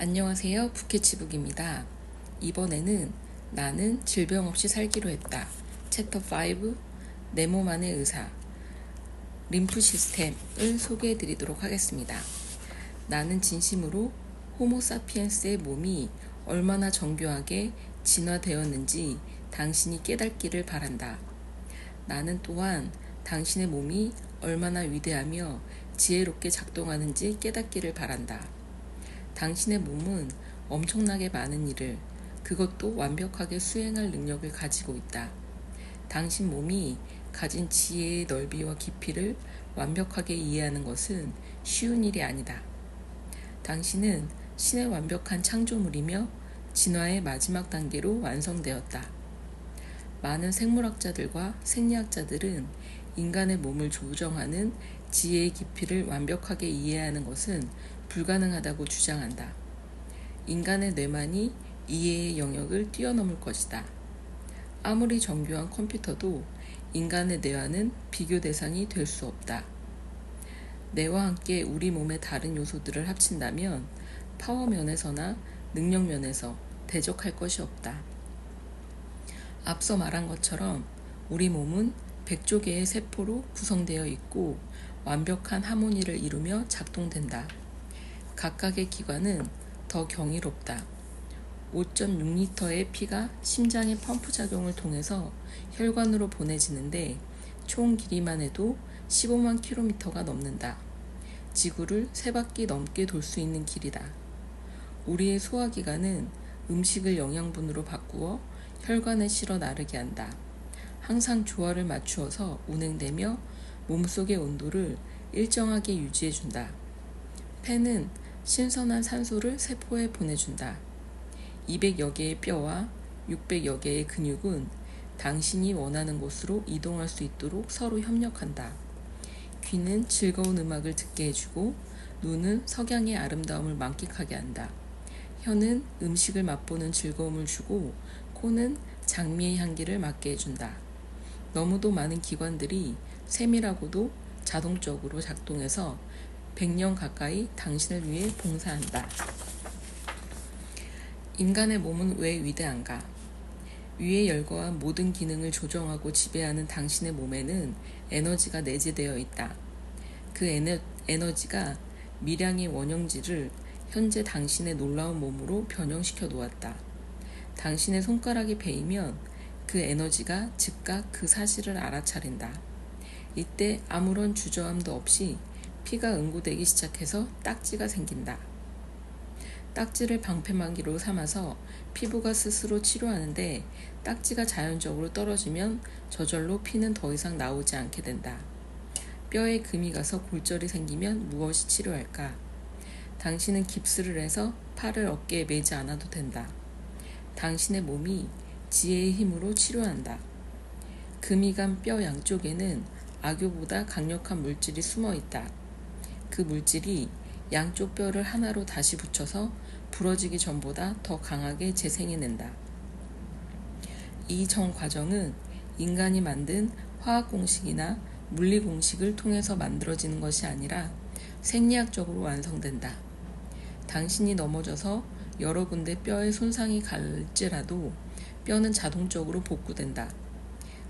안녕하세요. 부캐치북입니다. 이번에는 나는 질병 없이 살기로 했다. 챕터 5 내 몸 안의 의사 림프 시스템을 소개해 드리도록 하겠습니다. 나는 진심으로 호모사피엔스의 몸이 얼마나 정교하게 진화되었는지 당신이 깨닫기를 바란다. 나는 또한 당신의 몸이 얼마나 위대하며 지혜롭게 작동하는지 깨닫기를 바란다. 당신의 몸은 엄청나게 많은 일을, 그것도 완벽하게 수행할 능력을 가지고 있다. 당신 몸이 가진 지혜의 넓이와 깊이를 완벽하게 이해하는 것은 쉬운 일이 아니다. 당신은 신의 완벽한 창조물이며 진화의 마지막 단계로 완성되었다. 많은 생물학자들과 생리학자들은 인간의 몸을 조정하는 지혜의 깊이를 완벽하게 이해하는 것은 불가능하다고 주장한다. 인간의 뇌만이 이해의 영역을 뛰어넘을 것이다. 아무리 정교한 컴퓨터도 인간의 뇌와는 비교 대상이 될 수 없다. 뇌와 함께 우리 몸의 다른 요소들을 합친다면 파워 면에서나 능력 면에서 대적할 것이 없다. 앞서 말한 것처럼 우리 몸은 100조 개의 세포로 구성되어 있고 완벽한 하모니를 이루며 작동된다. 각각의 기관은 더 경이롭다. 5.6리터의 피가 심장의 펌프 작용을 통해서 혈관으로 보내지는데 총 길이만 해도 15만 킬로미터가 넘는다. 지구를 3바퀴 넘게 돌 수 있는 길이다. 우리의 소화기관은 음식을 영양분으로 바꾸어 혈관에 실어 나르게 한다. 항상 조화를 맞추어서 운행되며 몸속의 온도를 일정하게 유지해준다. 폐는 신선한 산소를 세포에 보내준다. 200여 개의 뼈와 600여 개의 근육은 당신이 원하는 곳으로 이동할 수 있도록 서로 협력한다. 귀는 즐거운 음악을 듣게 해주고 눈은 석양의 아름다움을 만끽하게 한다. 혀는 음식을 맛보는 즐거움을 주고 코는 장미의 향기를 맡게 해준다. 너무도 많은 기관들이 세밀하고도 자동적으로 작동해서 100년 가까이 당신을 위해 봉사한다. 인간의 몸은 왜 위대한가? 위의 열거와 모든 기능을 조정하고 지배하는 당신의 몸에는 에너지가 내재되어 있다. 그 에너지가 미량의 원형질을 현재 당신의 놀라운 몸으로 변형시켜 놓았다. 당신의 손가락이 베이면 그 에너지가 즉각 그 사실을 알아차린다. 이때 아무런 주저함도 없이 피가 응고되기 시작해서 딱지가 생긴다. 딱지를 방패막이로 삼아서 피부가 스스로 치료하는데 딱지가 자연적으로 떨어지면 저절로 피는 더 이상 나오지 않게 된다. 뼈에 금이 가서 골절이 생기면 무엇이 치료할까? 당신은 깁스를 해서 팔을 어깨에 매지 않아도 된다. 당신의 몸이 지혜의 힘으로 치료한다. 금이 간 뼈 양쪽에는 악교보다 강력한 물질이 숨어 있다. 그 물질이 양쪽 뼈를 하나로 다시 붙여서 부러지기 전보다 더 강하게 재생해낸다. 이 전 과정은 인간이 만든 화학 공식이나 물리 공식을 통해서 만들어지는 것이 아니라 생리학적으로 완성된다. 당신이 넘어져서 여러 군데 뼈에 손상이 갈지라도 뼈는 자동적으로 복구된다.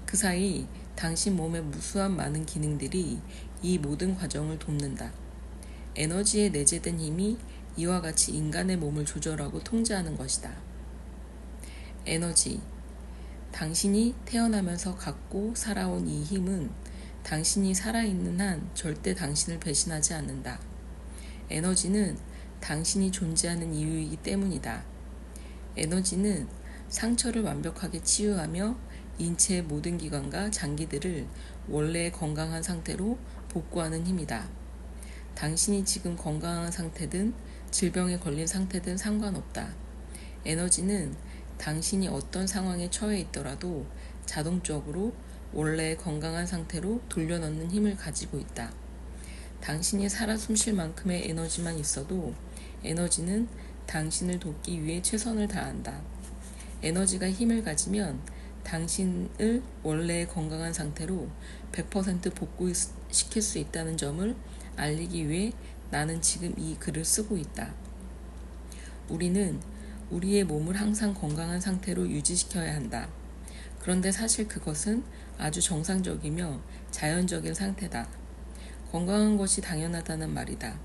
그 사이 당신 몸의 무수한 많은 기능들이 이 모든 과정을 돕는다. 에너지에 내재된 힘이 이와 같이 인간의 몸을 조절하고 통제하는 것이다. 에너지. 당신이 태어나면서 갖고 살아온 이 힘은 당신이 살아있는 한 절대 당신을 배신하지 않는다. 에너지는 당신이 존재하는 이유이기 때문이다. 에너지는 상처를 완벽하게 치유하며 인체의 모든 기관과 장기들을 원래의 건강한 상태로 복구하는 힘이다. 당신이 지금 건강한 상태든 질병에 걸린 상태든 상관없다. 에너지는 당신이 어떤 상황에 처해 있더라도 자동적으로 원래의 건강한 상태로 돌려놓는 힘을 가지고 있다. 당신이 살아 숨쉴 만큼의 에너지만 있어도 에너지는 당신을 돕기 위해 최선을 다한다. 에너지가 힘을 가지면 당신을 원래의 건강한 상태로 100% 복구시킬 수 있다는 점을 알리기 위해 나는 지금 이 글을 쓰고 있다. 우리는 우리의 몸을 항상 건강한 상태로 유지시켜야 한다. 그런데 사실 그것은 아주 정상적이며 자연적인 상태다. 건강한 것이 당연하다는 말이다.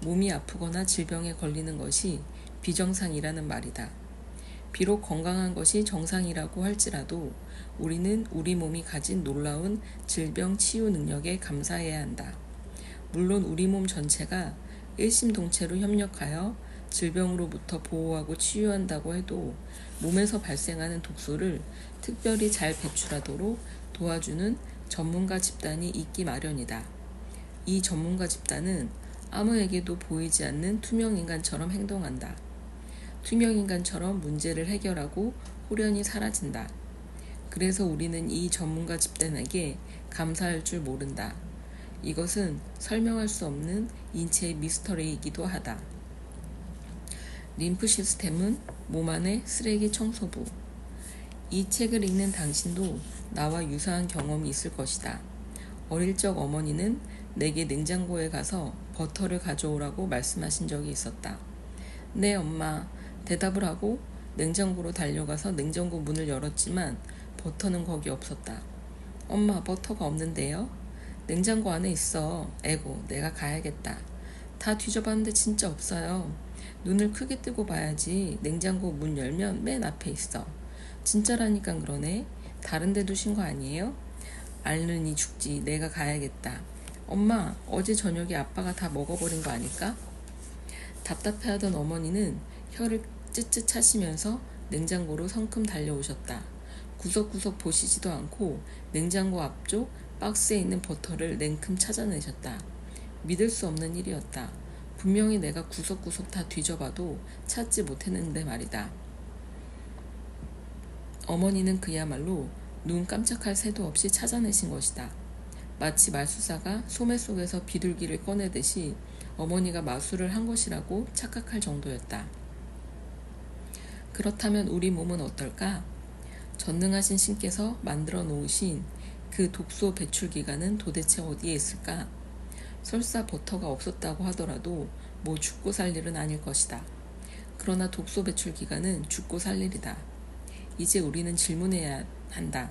몸이 아프거나 질병에 걸리는 것이 비정상이라는 말이다. 비록 건강한 것이 정상이라고 할지라도 우리는 우리 몸이 가진 놀라운 질병 치유 능력에 감사해야 한다. 물론 우리 몸 전체가 일심동체로 협력하여 질병으로부터 보호하고 치유한다고 해도 몸에서 발생하는 독소를 특별히 잘 배출하도록 도와주는 전문가 집단이 있기 마련이다. 이 전문가 집단은 아무에게도 보이지 않는 투명인간처럼 행동한다. 투명인간처럼 문제를 해결하고 호련히 사라진다. 그래서 우리는 이 전문가 집단에게 감사할 줄 모른다. 이것은 설명할 수 없는 인체의 미스터리이기도 하다. 림프 시스템은 몸 안의 쓰레기 청소부. 이 책을 읽는 당신도 나와 유사한 경험이 있을 것이다. 어릴 적 어머니는 내게 냉장고에 가서 버터를 가져오라고 말씀하신 적이 있었다. 네, 엄마. 대답을 하고 냉장고로 달려가서 냉장고 문을 열었지만 버터는 거기 없었다. 엄마, 버터가 없는데요? 냉장고 안에 있어. 에고, 내가 가야겠다. 다 뒤져봤는데 진짜 없어요. 눈을 크게 뜨고 봐야지. 냉장고 문 열면 맨 앞에 있어. 진짜라니까 그러네. 다른 데 두신 거 아니에요? 알느니 죽지. 내가 가야겠다. 엄마, 어제 저녁에 아빠가 다 먹어버린 거 아닐까? 답답해하던 어머니는 혀를 ጭጭ 차시면서 냉장고로 성큼 달려오셨다. 구석구석 보시지도 않고 냉장고 앞쪽 박스에 있는 버터를 냉큼 찾아내셨다. 믿을 수 없는 일이었다. 분명히 내가 구석구석 다 뒤져봐도 찾지 못했는데 말이다. 어머니는 그야말로 눈 깜짝할 새도 없이 찾아내신 것이다. 마치 마술사가 소매 속에서 비둘기를 꺼내듯이 어머니가 마술을 한 것이라고 착각할 정도였다. 그렇다면 우리 몸은 어떨까? 전능하신 신께서 만들어 놓으신 그 독소 배출 기관은 도대체 어디에 있을까? 설사 버터가 없었다고 하더라도 뭐 죽고 살 일은 아닐 것이다. 그러나 독소 배출 기관은 죽고 살 일이다. 이제 우리는 질문해야 한다.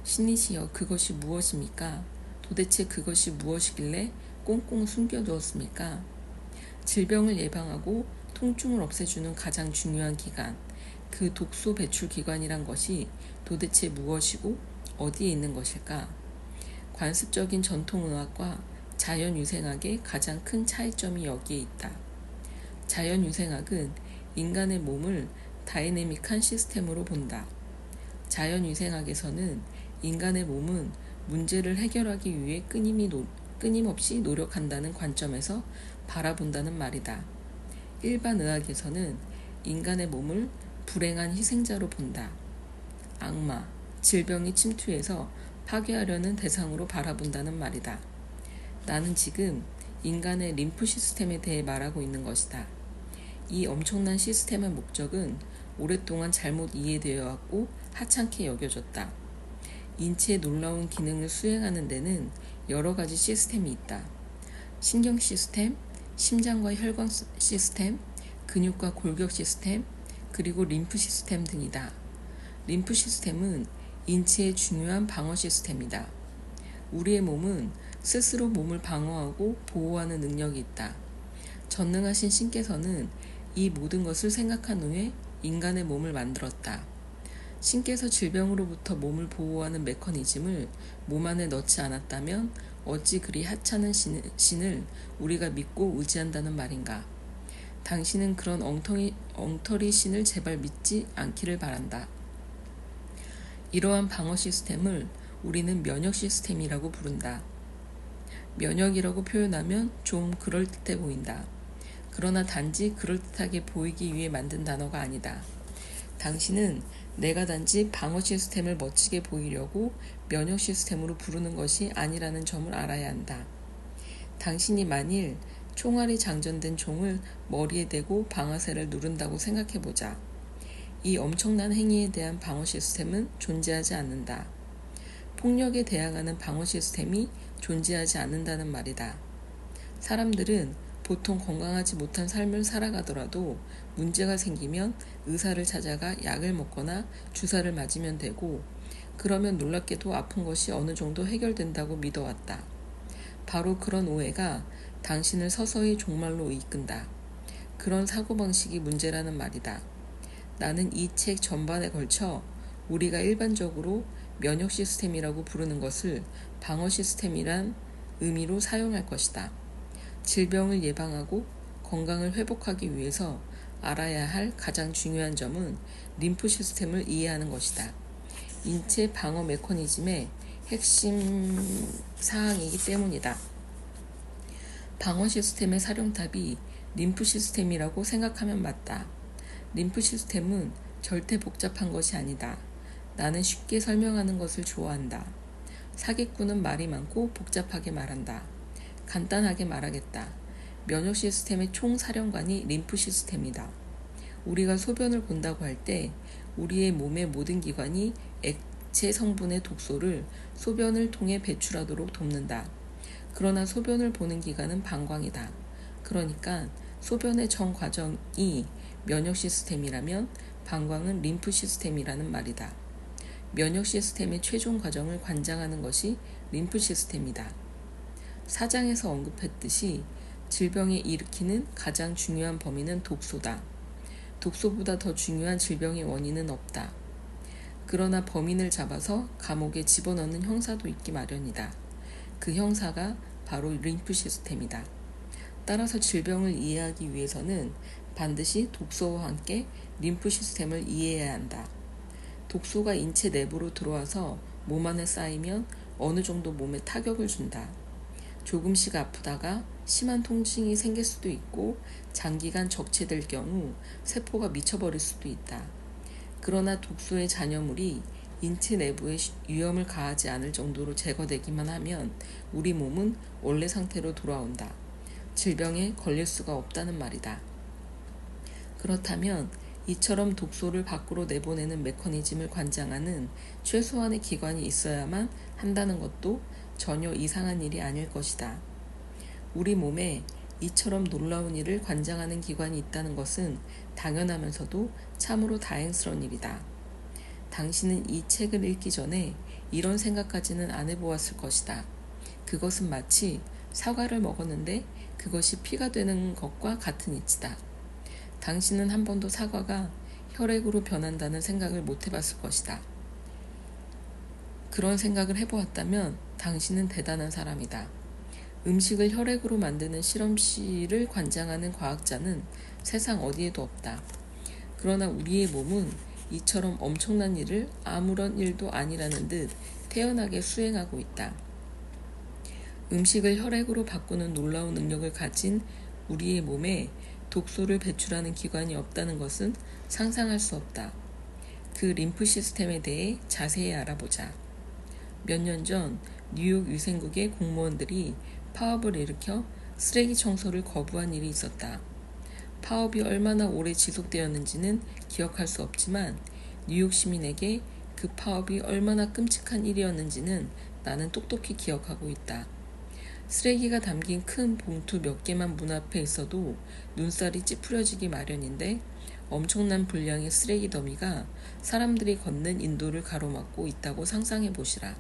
신이시여, 그것이 무엇입니까? 도대체 그것이 무엇이길래 꽁꽁 숨겨두었습니까? 질병을 예방하고 통증을 없애주는 가장 중요한 기관, 그 독소 배출 기관이란 것이 도대체 무엇이고 어디에 있는 것일까? 관습적인 전통의학과 자연유생학의 가장 큰 차이점이 여기에 있다. 자연유생학은 인간의 몸을 다이내믹한 시스템으로 본다. 자연유생학에서는 인간의 몸은 문제를 해결하기 위해 끊임없이 노력한다는 관점에서 바라본다는 말이다. 일반 의학에서는 인간의 몸을 불행한 희생자로 본다. 악마, 질병이 침투해서 파괴하려는 대상으로 바라본다는 말이다. 나는 지금 인간의 림프 시스템에 대해 말하고 있는 것이다. 이 엄청난 시스템의 목적은 오랫동안 잘못 이해되어 왔고 하찮게 여겨졌다. 인체의 놀라운 기능을 수행하는 데는 여러 가지 시스템이 있다. 신경 시스템, 심장과 혈관 시스템, 근육과 골격 시스템, 그리고 림프 시스템 등이다. 림프 시스템은 인체의 중요한 방어 시스템이다. 우리의 몸은 스스로 몸을 방어하고 보호하는 능력이 있다. 전능하신 신께서는 이 모든 것을 생각한 후에 인간의 몸을 만들었다. 신께서 질병으로부터 몸을 보호하는 메커니즘을 몸 안에 넣지 않았다면 어찌 그리 하찮은 신을 우리가 믿고 의지한다는 말인가. 당신은 그런 엉터리 신을 제발 믿지 않기를 바란다. 이러한 방어 시스템을 우리는 면역 시스템이라고 부른다. 면역이라고 표현하면 좀 그럴듯해 보인다. 그러나 단지 그럴듯하게 보이기 위해 만든 단어가 아니다. 당신은 내가 단지 방어 시스템을 멋지게 보이려고 면역 시스템으로 부르는 것이 아니라는 점을 알아야 한다. 당신이 만일 총알이 장전된 총을 머리에 대고 방아쇠를 누른다고 생각해보자. 이 엄청난 행위에 대한 방어 시스템은 존재하지 않는다. 폭력에 대항하는 방어 시스템이 존재하지 않는다는 말이다. 사람들은 보통 건강하지 못한 삶을 살아가더라도 문제가 생기면 의사를 찾아가 약을 먹거나 주사를 맞으면 되고, 그러면 놀랍게도 아픈 것이 어느 정도 해결된다고 믿어왔다. 바로 그런 오해가 당신을 서서히 종말로 이끈다. 그런 사고방식이 문제라는 말이다. 나는 이 책 전반에 걸쳐 우리가 일반적으로 면역 시스템이라고 부르는 것을 방어 시스템이란 의미로 사용할 것이다. 질병을 예방하고 건강을 회복하기 위해서 알아야 할 가장 중요한 점은 림프 시스템을 이해하는 것이다. 인체 방어 메커니즘의 핵심 사항이기 때문이다. 방어 시스템의 사령탑이 림프 시스템이라고 생각하면 맞다. 림프 시스템은 절대 복잡한 것이 아니다. 나는 쉽게 설명하는 것을 좋아한다. 사기꾼은 말이 많고 복잡하게 말한다. 간단하게 말하겠다. 면역 시스템의 총사령관이 림프 시스템이다. 우리가 소변을 본다고 할 때 우리의 몸의 모든 기관이 액체 성분의 독소를 소변을 통해 배출하도록 돕는다. 그러나 소변을 보는 기관은 방광이다. 그러니까 소변의 전 과정이 면역 시스템이라면 방광은 림프 시스템이라는 말이다. 면역 시스템의 최종 과정을 관장하는 것이 림프 시스템이다. 사장에서 언급했듯이 질병을 일으키는 가장 중요한 범인은 독소다. 독소보다 더 중요한 질병의 원인은 없다. 그러나 범인을 잡아서 감옥에 집어넣는 형사도 있기 마련이다. 그 형사가 바로 림프 시스템이다. 따라서 질병을 이해하기 위해서는 반드시 독소와 함께 림프 시스템을 이해해야 한다. 독소가 인체 내부로 들어와서 몸 안에 쌓이면 어느 정도 몸에 타격을 준다. 조금씩 아프다가 심한 통증이 생길 수도 있고 장기간 적체될 경우 세포가 미쳐버릴 수도 있다. 그러나 독소의 잔여물이 인체 내부에 위험을 가하지 않을 정도로 제거되기만 하면 우리 몸은 원래 상태로 돌아온다. 질병에 걸릴 수가 없다는 말이다. 그렇다면 이처럼 독소를 밖으로 내보내는 메커니즘을 관장하는 최소한의 기관이 있어야만 한다는 것도 전혀 이상한 일이 아닐 것이다. 우리 몸에 이처럼 놀라운 일을 관장하는 기관이 있다는 것은 당연하면서도 참으로 다행스러운 일이다. 당신은 이 책을 읽기 전에 이런 생각까지는 안 해보았을 것이다. 그것은 마치 사과를 먹었는데 그것이 피가 되는 것과 같은 이치다. 당신은 한 번도 사과가 혈액으로 변한다는 생각을 못 해봤을 것이다. 그런 생각을 해보았다면 당신은 대단한 사람이다. 음식을 혈액으로 만드는 실험실을 관장하는 과학자는 세상 어디에도 없다. 그러나 우리의 몸은 이처럼 엄청난 일을 아무런 일도 아니라는 듯 태연하게 수행하고 있다. 음식을 혈액으로 바꾸는 놀라운 능력을 가진 우리의 몸에 독소를 배출하는 기관이 없다는 것은 상상할 수 없다. 그 림프 시스템에 대해 자세히 알아보자. 몇 년 전 뉴욕 위생국의 공무원들이 파업을 일으켜 쓰레기 청소를 거부한 일이 있었다. 파업이 얼마나 오래 지속되었는지는 기억할 수 없지만 뉴욕 시민에게 그 파업이 얼마나 끔찍한 일이었는지는 나는 똑똑히 기억하고 있다. 쓰레기가 담긴 큰 봉투 몇 개만 문 앞에 있어도 눈살이 찌푸려지기 마련인데 엄청난 분량의 쓰레기 더미가 사람들이 걷는 인도를 가로막고 있다고 상상해 보시라.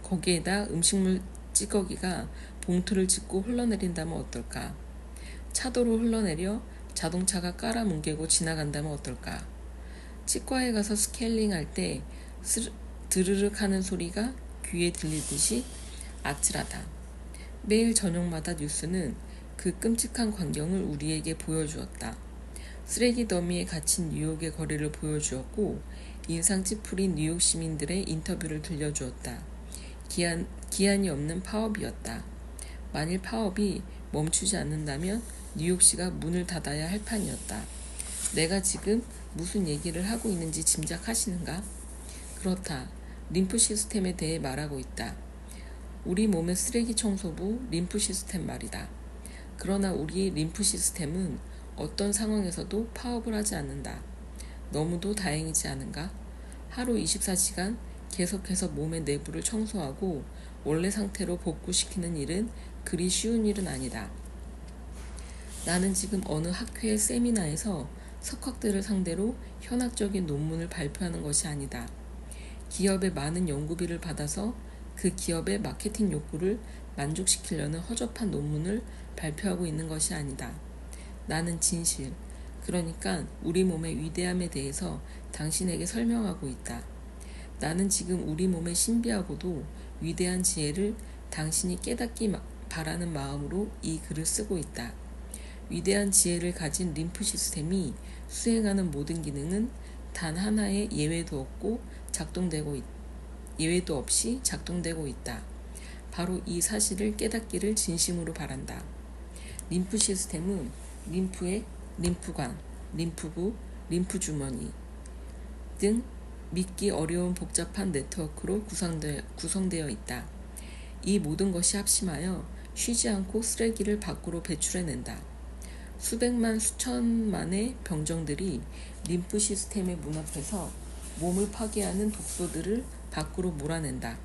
거기에다 음식물 찌꺼기가 봉투를 찢고 흘러내린다면 어떨까? 차도로 흘러내려 자동차가 깔아뭉개고 지나간다면 어떨까? 치과에 가서 스케일링 할 때 드르륵 하는 소리가 귀에 들리듯이 아찔하다. 매일 저녁마다 뉴스는 그 끔찍한 광경을 우리에게 보여주었다. 쓰레기 더미에 갇힌 뉴욕의 거리를 보여주었고 인상 찌푸린 뉴욕 시민들의 인터뷰를 들려주었다. 기한이 없는 파업이었다. 만일 파업이 멈추지 않는다면 뉴욕시가 문을 닫아야 할 판이었다. 내가 지금 무슨 얘기를 하고 있는지 짐작하시는가? 그렇다. 림프 시스템에 대해 말하고 있다. 우리 몸의 쓰레기 청소부 림프 시스템 말이다. 그러나 우리의 림프 시스템은 어떤 상황에서도 파업을 하지 않는다. 너무도 다행이지 않은가? 하루 24시간 계속해서 몸의 내부를 청소하고 원래 상태로 복구시키는 일은 그리 쉬운 일은 아니다. 나는 지금 어느 학회의 세미나에서 석학들을 상대로 현학적인 논문을 발표하는 것이 아니다. 기업의 많은 연구비를 받아서 그 기업의 마케팅 욕구를 만족시키려는 허접한 논문을 발표하고 있는 것이 아니다. 나는 진실, 그러니까 우리 몸의 위대함에 대해서 당신에게 설명하고 있다. 나는 지금 우리 몸의 신비하고도 위대한 지혜를 당신이 깨닫기 바라는 마음으로 이 글을 쓰고 있다. 위대한 지혜를 가진 림프 시스템이 수행하는 모든 기능은 단 하나의 예외도 없이 작동되고 있다. 바로 이 사실을 깨닫기를 진심으로 바란다. 림프 시스템은 림프의 림프관, 림프구, 림프주머니 등 믿기 어려운 복잡한 네트워크로 구성되어 있다. 이 모든 것이 합심하여 쉬지 않고 쓰레기를 밖으로 배출해낸다. 수백만 수천만의 병정들이 림프 시스템의 문 앞에서 몸을 파괴하는 독소들을 밖으로 몰아낸다.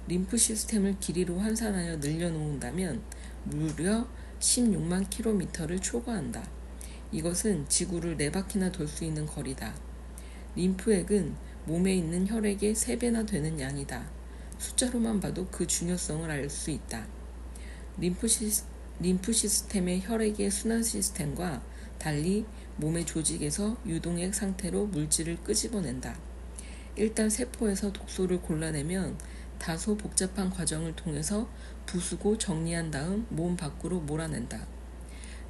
림프 시스템을 길이로 환산하여 늘려놓는다면 무려 16만 킬로미터를 초과한다. 이것은 지구를 4바퀴나 돌 수 있는 거리다. 림프액은 몸에 있는 혈액의 3배나 되는 양이다. 숫자로만 봐도 그 중요성을 알 수 있다. 림프 시스템의 혈액의 순환 시스템과 달리 몸의 조직에서 유동액 상태로 물질을 끄집어낸다. 일단 세포에서 독소를 골라내면 다소 복잡한 과정을 통해서 부수고 정리한 다음 몸 밖으로 몰아낸다.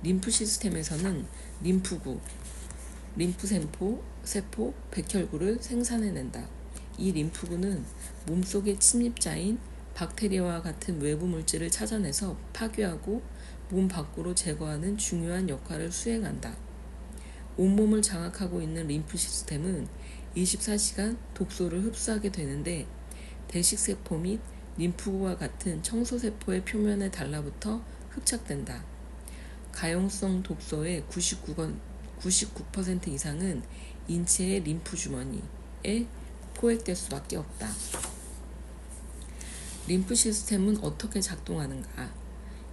림프 시스템에서는 림프구, 세포, 백혈구를 생산해낸다. 이 림프구는 몸속의 침입자인 박테리아와 같은 외부 물질을 찾아내서 파괴하고 몸 밖으로 제거하는 중요한 역할을 수행한다. 온몸을 장악하고 있는 림프 시스템은 24시간 독소를 흡수하게 되는데 대식세포 및 림프구와 같은 청소세포의 표면에 달라붙어 흡착된다. 가용성 독소의 99% 이상은 인체의 림프 주머니에 포획될 수밖에 없다. 림프 시스템은 어떻게 작동하는가?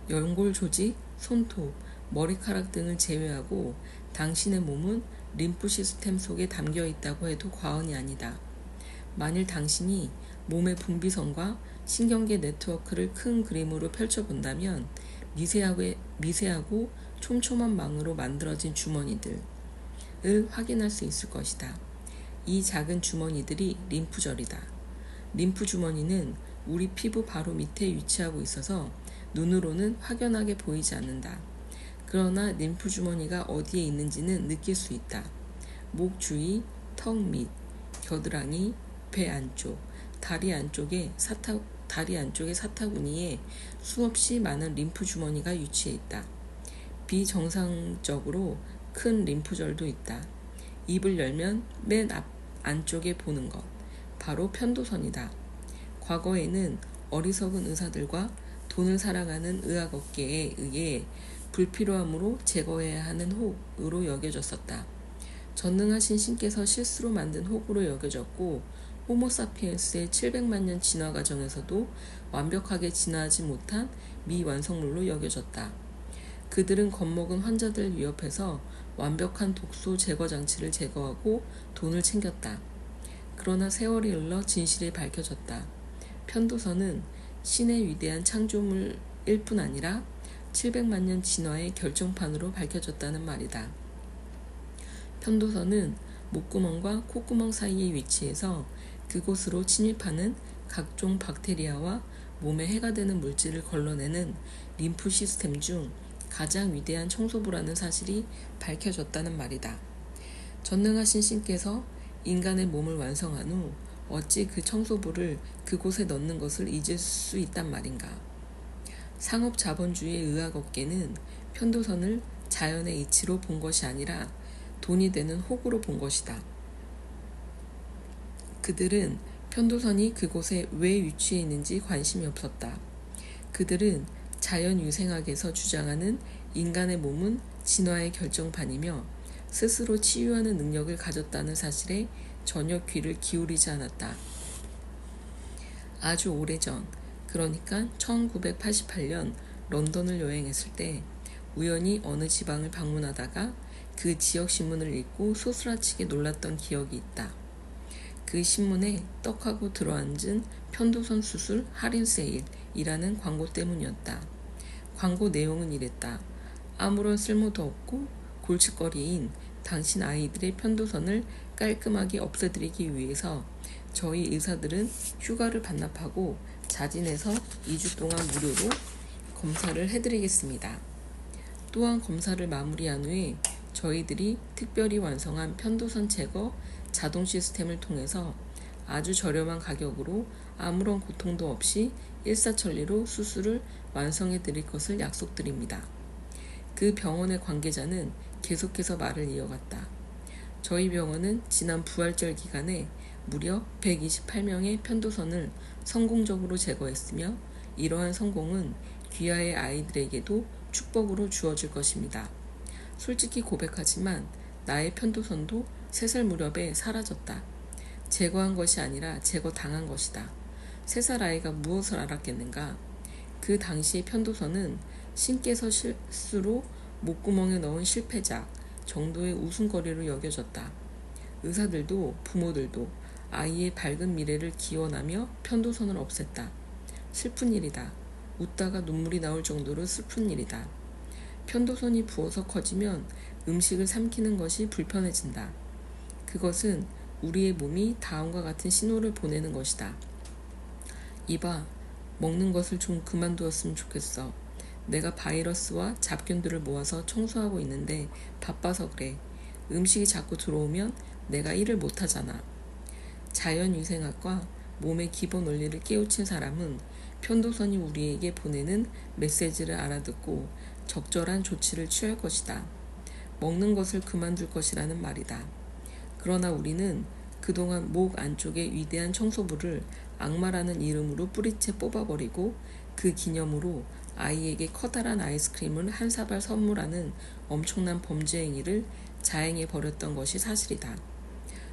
연골 조직, 손톱, 머리카락 등을 제외하고 당신의 몸은 림프 시스템 속에 담겨 있다고 해도 과언이 아니다. 만일 당신이 몸의 분비선과 신경계 네트워크를 큰 그림으로 펼쳐본다면 미세하고 촘촘한 망으로 만들어진 주머니들을 확인할 수 있을 것이다. 이 작은 주머니들이 림프절이다. 림프 주머니는 우리 피부 바로 밑에 위치하고 있어서 눈으로는 확연하게 보이지 않는다. 그러나 림프 주머니가 어디에 있는지는 느낄 수 있다. 목 주위, 턱 밑, 겨드랑이, 배 안쪽, 다리 안쪽의 사타구니에 수없이 많은 림프 주머니가 위치해 있다. 비정상적으로 큰 림프절도 있다. 입을 열면 맨 안쪽에 보는 것, 바로 편도선이다. 과거에는 어리석은 의사들과 돈을 사랑하는 의학업계에 의해 불필요함으로 제거해야 하는 혹으로 여겨졌었다. 전능하신 신께서 실수로 만든 혹으로 여겨졌고 호모사피엔스의 700만 년 진화 과정에서도 완벽하게 진화하지 못한 미완성물로 여겨졌다. 그들은 겁먹은 환자들 위협해서 완벽한 독소 제거 장치를 제거하고 돈을 챙겼다. 그러나 세월이 흘러 진실이 밝혀졌다. 편도선은 신의 위대한 창조물일 뿐 아니라 700만 년 진화의 결정판으로 밝혀졌다는 말이다. 편도선은 목구멍과 콧구멍 사이에 위치해서 그곳으로 침입하는 각종 박테리아와 몸에 해가 되는 물질을 걸러내는 림프 시스템 중 가장 위대한 청소부라는 사실이 밝혀졌다는 말이다. 전능하신 신께서 인간의 몸을 완성한 후 어찌 그 청소부를 그곳에 넣는 것을 잊을 수 있단 말인가. 상업자본주의의 의학업계는 편도선을 자연의 이치로 본 것이 아니라 돈이 되는 혹으로 본 것이다. 그들은 편도선이 그곳에 왜 위치해 있는지 관심이 없었다. 그들은 자연유생학에서 주장하는 인간의 몸은 진화의 결정판이며 스스로 치유하는 능력을 가졌다는 사실에 전혀 귀를 기울이지 않았다. 아주 오래전, 그러니까 1988년 런던을 여행했을 때 우연히 어느 지방을 방문하다가 그 지역 신문을 읽고 소스라치게 놀랐던 기억이 있다. 그 신문에 떡하고 들어앉은 편도선 수술 할인 세일이라는 광고 때문이었다. 광고 내용은 이랬다. 아무런 쓸모도 없고 골칫거리인 당신 아이들의 편도선을 깔끔하게 없애드리기 위해서 저희 의사들은 휴가를 반납하고 자진해서 2주 동안 무료로 검사를 해드리겠습니다. 또한 검사를 마무리한 후에 저희들이 특별히 완성한 편도선 제거 자동 시스템을 통해서 아주 저렴한 가격으로 아무런 고통도 없이 일사천리로 수술을 완성해 드릴 것을 약속드립니다. 그 병원의 관계자는 계속해서 말을 이어갔다. 저희 병원은 지난 부활절 기간에 무려 128명의 편도선을 성공적으로 제거했으며 이러한 성공은 귀하의 아이들에게도 축복으로 주어질 것입니다. 솔직히 고백하지만 나의 편도선도 3살 무렵에 사라졌다. 제거한 것이 아니라 제거당한 것이다. 3살 아이가 무엇을 알았겠는가? 그 당시의 편도선은 신께서 실수로 목구멍에 넣은 실패작 정도의 웃음거리로 여겨졌다. 의사들도 부모들도 아이의 밝은 미래를 기원하며 편도선을 없앴다. 슬픈 일이다. 웃다가 눈물이 나올 정도로 슬픈 일이다. 편도선이 부어서 커지면 음식을 삼키는 것이 불편해진다. 그것은 우리의 몸이 다음과 같은 신호를 보내는 것이다. 이봐, 먹는 것을 좀 그만두었으면 좋겠어. 내가 바이러스와 잡균들을 모아서 청소하고 있는데 바빠서 그래. 음식이 자꾸 들어오면 내가 일을 못하잖아. 자연위생학과 몸의 기본 원리를 깨우친 사람은 편도선이 우리에게 보내는 메시지를 알아듣고 적절한 조치를 취할 것이다. 먹는 것을 그만둘 것이라는 말이다. 그러나 우리는 그동안 목 안쪽의 위대한 청소부를 악마라는 이름으로 뿌리채 뽑아버리고 그 기념으로 아이에게 커다란 아이스크림을 한 사발 선물하는 엄청난 범죄 행위를 자행해 버렸던 것이 사실이다.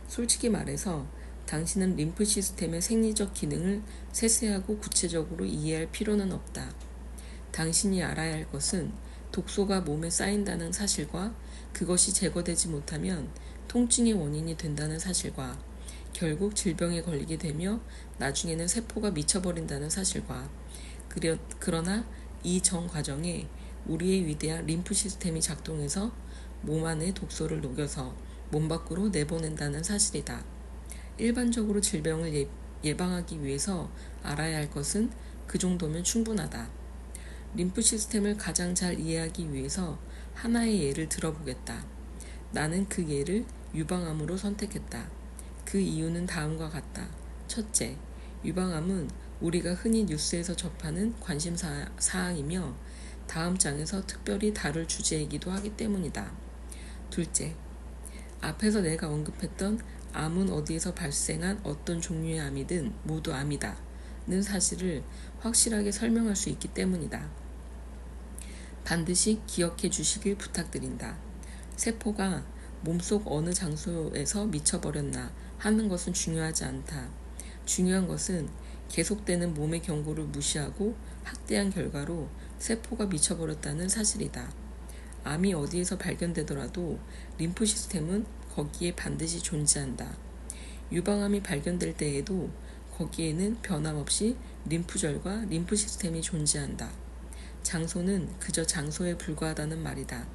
솔직히 말해서 당신은 림프 시스템의 생리적 기능을 세세하고 구체적으로 이해할 필요는 없다. 당신이 알아야 할 것은 독소가 몸에 쌓인다는 사실과 그것이 제거되지 못하면 통증의 원인이 된다는 사실과 결국 질병에 걸리게 되며 나중에는 세포가 미쳐버린다는 사실과 그러나 이 전 과정에 우리의 위대한 림프 시스템이 작동해서 몸 안의 독소를 녹여서 몸 밖으로 내보낸다는 사실이다. 일반적으로 질병을 예방하기 위해서 알아야 할 것은 그 정도면 충분하다. 림프 시스템을 가장 잘 이해하기 위해서 하나의 예를 들어보겠다. 나는 그 예를 유방암으로 선택했다. 그 이유는 다음과 같다. 첫째, 유방암은 우리가 흔히 뉴스에서 접하는 관심사항이며 다음 장에서 특별히 다룰 주제이기도 하기 때문이다. 둘째, 앞에서 내가 언급했던 암은 어디에서 발생한 어떤 종류의 암이든 모두 암이다 는 사실을 확실하게 설명할 수 있기 때문이다. 반드시 기억해 주시길 부탁드린다. 세포가 몸속 어느 장소에서 미쳐버렸나 하는 것은 중요하지 않다. 중요한 것은 계속되는 몸의 경고를 무시하고 학대한 결과로 세포가 미쳐버렸다는 사실이다. 암이 어디에서 발견되더라도 림프 시스템은 거기에 반드시 존재한다. 유방암이 발견될 때에도 거기에는 변함없이 림프절과 림프 시스템이 존재한다. 장소는 그저 장소에 불과하다는 말이다.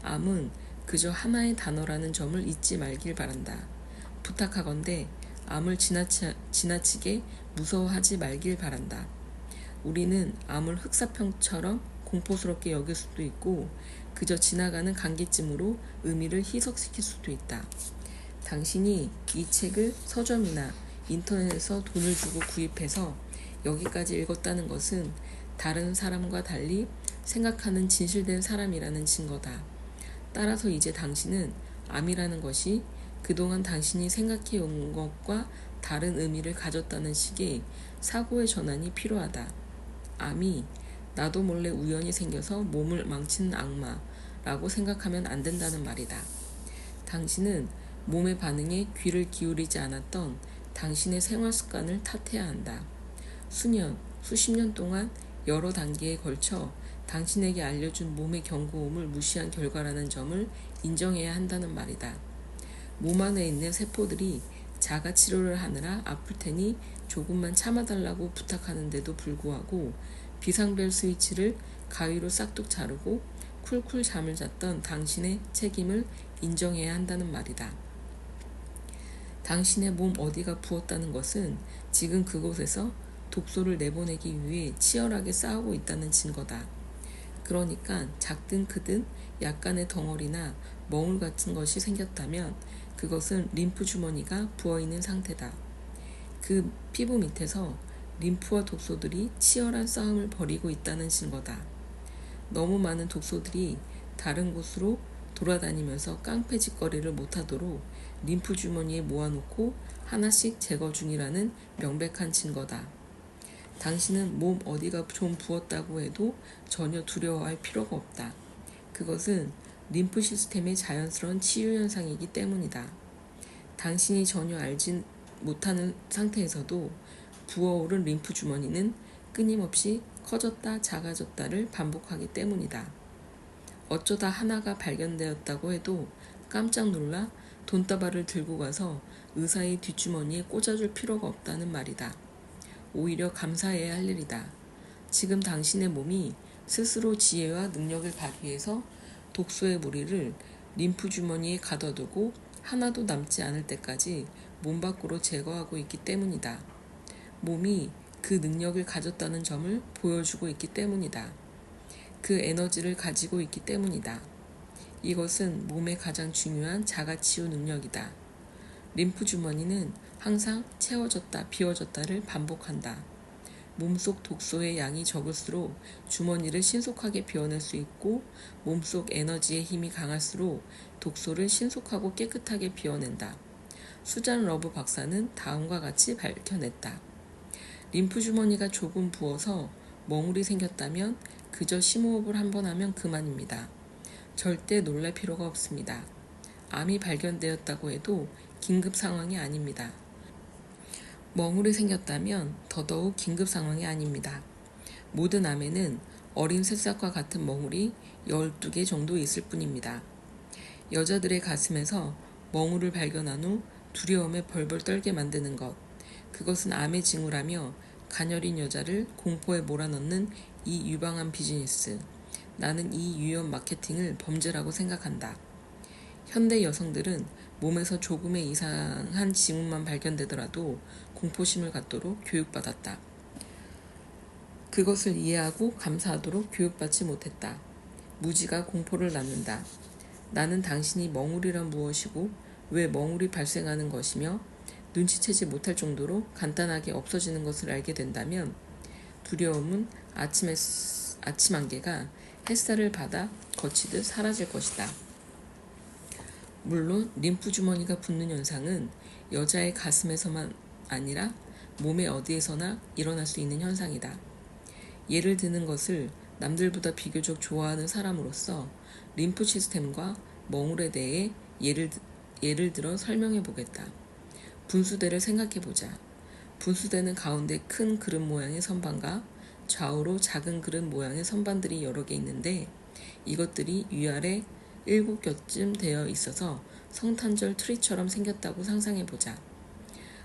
암은 그저 하나의 단어라는 점을 잊지 말길 바란다. 부탁하건대 암을 지나치게 무서워하지 말길 바란다. 우리는 암을 흑사병처럼 공포스럽게 여길 수도 있고 그저 지나가는 감기찜으로 의미를 희석시킬 수도 있다. 당신이 이 책을 서점이나 인터넷에서 돈을 주고 구입해서 여기까지 읽었다는 것은 다른 사람과 달리 생각하는 진실된 사람이라는 증거다. 따라서 이제 당신은 암이라는 것이 그동안 당신이 생각해 온 것과 다른 의미를 가졌다는 식의 사고의 전환이 필요하다. 암이 나도 몰래 우연히 생겨서 몸을 망치는 악마라고 생각하면 안 된다는 말이다. 당신은 몸의 반응에 귀를 기울이지 않았던 당신의 생활 습관을 탓해야 한다. 수십 년 동안 여러 단계에 걸쳐 당신에게 알려준 몸의 경고음을 무시한 결과라는 점을 인정해야 한다는 말이다. 몸 안에 있는 세포들이 자가 치료를 하느라 아플 테니 조금만 참아달라고 부탁하는데도 불구하고 비상벨 스위치를 가위로 싹둑 자르고 쿨쿨 잠을 잤던 당신의 책임을 인정해야 한다는 말이다. 당신의 몸 어디가 부었다는 것은 지금 그곳에서 독소를 내보내기 위해 치열하게 싸우고 있다는 증거다. 그러니까 작든 크든 약간의 덩어리나 멍울 같은 것이 생겼다면 그것은 림프 주머니가 부어있는 상태다. 그 피부 밑에서 림프와 독소들이 치열한 싸움을 벌이고 있다는 증거다. 너무 많은 독소들이 다른 곳으로 돌아다니면서 깡패짓거리를 못하도록 림프 주머니에 모아놓고 하나씩 제거 중이라는 명백한 증거다. 당신은 몸 어디가 좀 부었다고 해도 전혀 두려워할 필요가 없다. 그것은 림프 시스템의 자연스러운 치유 현상이기 때문이다. 당신이 전혀 알지 못하는 상태에서도 부어오른 림프 주머니는 끊임없이 커졌다 작아졌다를 반복하기 때문이다. 어쩌다 하나가 발견되었다고 해도 깜짝 놀라 돈다발을 들고 가서 의사의 뒷주머니에 꽂아줄 필요가 없다는 말이다. 오히려 감사해야 할 일이다. 지금 당신의 몸이 스스로 지혜와 능력을 발휘해서 독소의 무리를 림프 주머니에 가둬두고 하나도 남지 않을 때까지 몸 밖으로 제거하고 있기 때문이다. 몸이 그 능력을 가졌다는 점을 보여주고 있기 때문이다. 그 에너지를 가지고 있기 때문이다. 이것은 몸의 가장 중요한 자가치유 능력이다. 림프 주머니는 항상 채워졌다 비워졌다를 반복한다. 몸속 독소의 양이 적을수록 주머니를 신속하게 비워낼 수 있고 몸속 에너지의 힘이 강할수록 독소를 신속하고 깨끗하게 비워낸다. 수잔 러브 박사는 다음과 같이 밝혀냈다. 림프 주머니가 조금 부어서 멍울이 생겼다면 그저 심호흡을 한번 하면 그만입니다. 절대 놀랄 필요가 없습니다. 암이 발견되었다고 해도 긴급 상황이 아닙니다. 멍울이 생겼다면 더더욱 긴급 상황이 아닙니다. 모든 암에는 어린 새싹과 같은 멍울이 12개 정도 있을 뿐입니다. 여자들의 가슴에서 멍울을 발견한 후 두려움에 벌벌 떨게 만드는 것, 그것은 암의 징후라며 가녀린 여자를 공포에 몰아넣는 이 유방암 비즈니스, 나는 이 위험 마케팅을 범죄라고 생각한다. 현대 여성들은 몸에서 조금의 이상한 징후만 발견되더라도 공포심을 갖도록 교육받았다. 그것을 이해하고 감사하도록 교육받지 못했다. 무지가 공포를 낳는다. 나는 당신이 멍울이란 무엇이고 왜 멍울이 발생하는 것이며 눈치채지 못할 정도로 간단하게 없어지는 것을 알게 된다면 두려움은 아침 안개가 햇살을 받아 거치듯 사라질 것이다. 물론 림프 주머니가 붓는 현상은 여자의 가슴에서만 아니라 몸의 어디에서나 일어날 수 있는 현상이다. 예를 드는 것을 남들보다 비교적 좋아하는 사람으로서 림프 시스템과 멍울에 대해 예를 들어 설명해 보겠다. 분수대를 생각해 보자. 분수대는 가운데 큰 그릇 모양의 선반과 좌우로 작은 그릇 모양의 선반들이 여러 개 있는데 이것들이 위아래 7겹쯤 되어 있어서 성탄절 트리처럼 생겼다고 상상해 보자.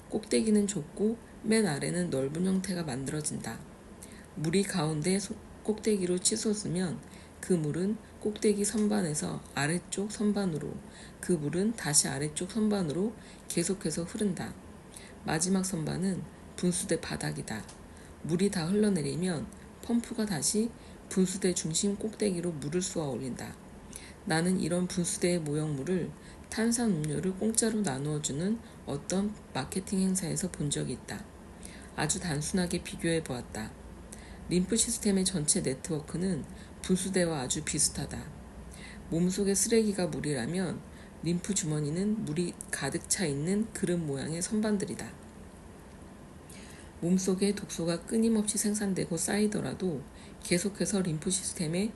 꼭대기는 좁고 맨 아래는 넓은 형태가 만들어진다. 물이 가운데 꼭대기로 치솟으면 그 물은 꼭대기 선반에서 아래쪽 선반으로, 그 물은 다시 아래쪽 선반으로 계속해서 흐른다. 마지막 선반은 분수대 바닥이다. 물이 다 흘러내리면 펌프가 다시 분수대 중심 꼭대기로 물을 쏘아 올린다. 나는 이런 분수대의 모형물을 탄산 음료를 공짜로 나누어주는 어떤 마케팅 행사에서 본 적이 있다. 아주 단순하게 비교해 보았다. 림프 시스템의 전체 네트워크는 분수대와 아주 비슷하다. 몸속의 쓰레기가 물이라면 림프 주머니는 물이 가득 차 있는 그릇 모양의 선반들이다. 몸속에 독소가 끊임없이 생산되고 쌓이더라도 계속해서 림프 시스템에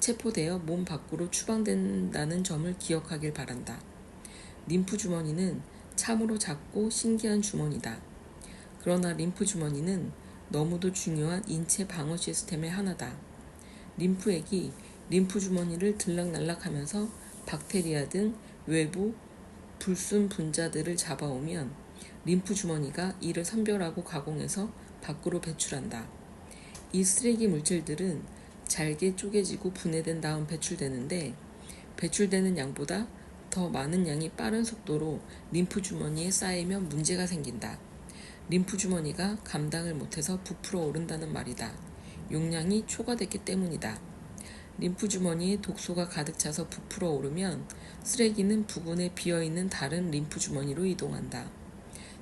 체포되어 몸 밖으로 추방된다는 점을 기억하길 바란다. 림프 주머니는 참으로 작고 신기한 주머니다. 그러나 림프 주머니는 너무도 중요한 인체 방어 시스템의 하나다. 림프액이 림프 주머니를 들락날락하면서 박테리아 등 외부 불순 분자들을 잡아오면 림프 주머니가 이를 선별하고 가공해서 밖으로 배출한다. 이 쓰레기 물질들은 잘게 쪼개지고 분해된 다음 배출되는데 배출되는 양보다 더 많은 양이 빠른 속도로 림프 주머니에 쌓이면 문제가 생긴다. 림프 주머니가 감당을 못해서 부풀어 오른다는 말이다. 용량이 초과됐기 때문이다. 림프 주머니에 독소가 가득 차서 부풀어 오르면 쓰레기는 부근에 비어있는 다른 림프 주머니로 이동한다.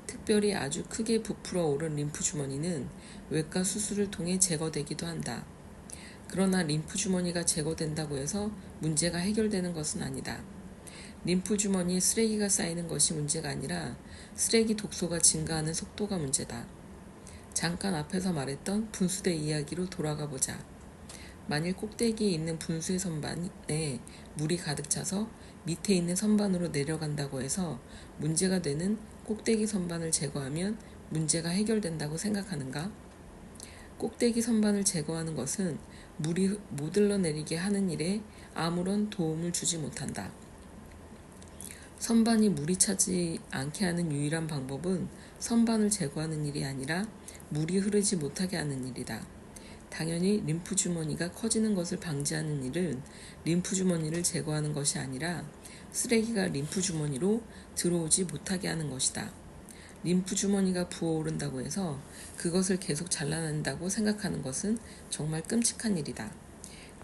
특별히 아주 크게 부풀어 오른 림프 주머니는 외과 수술을 통해 제거되기도 한다. 그러나 림프 주머니가 제거된다고 해서 문제가 해결되는 것은 아니다. 림프 주머니에 쓰레기가 쌓이는 것이 문제가 아니라 쓰레기 독소가 증가하는 속도가 문제다. 잠깐 앞에서 말했던 분수대 이야기로 돌아가 보자. 만일 꼭대기에 있는 분수의 선반에 물이 가득 차서 밑에 있는 선반으로 내려간다고 해서 문제가 되는 꼭대기 선반을 제거하면 문제가 해결된다고 생각하는가? 꼭대기 선반을 제거하는 것은 물이 못 흘러내리게 하는 일에 아무런 도움을 주지 못한다. 선반이 물이 차지 않게 하는 유일한 방법은 선반을 제거하는 일이 아니라 물이 흐르지 못하게 하는 일이다. 당연히 림프 주머니가 커지는 것을 방지하는 일은 림프 주머니를 제거하는 것이 아니라 쓰레기가 림프 주머니로 들어오지 못하게 하는 것이다. 림프 주머니가 부어오른다고 해서 그것을 계속 잘라낸다고 생각하는 것은 정말 끔찍한 일이다.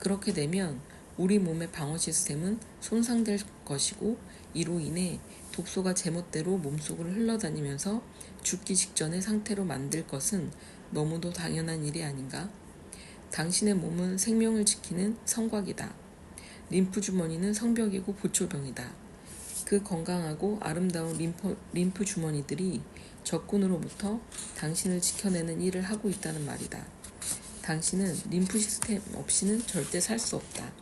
그렇게 되면 우리 몸의 방어 시스템은 손상될 것이고 이로 인해 독소가 제멋대로 몸속을 흘러다니면서 죽기 직전의 상태로 만들 것은 너무도 당연한 일이 아닌가? 당신의 몸은 생명을 지키는 성곽이다. 림프 주머니는 성벽이고 보초병이다. 그 건강하고 아름다운 림프 주머니들이 적군으로부터 당신을 지켜내는 일을 하고 있다는 말이다. 당신은 림프 시스템 없이는 절대 살 수 없다.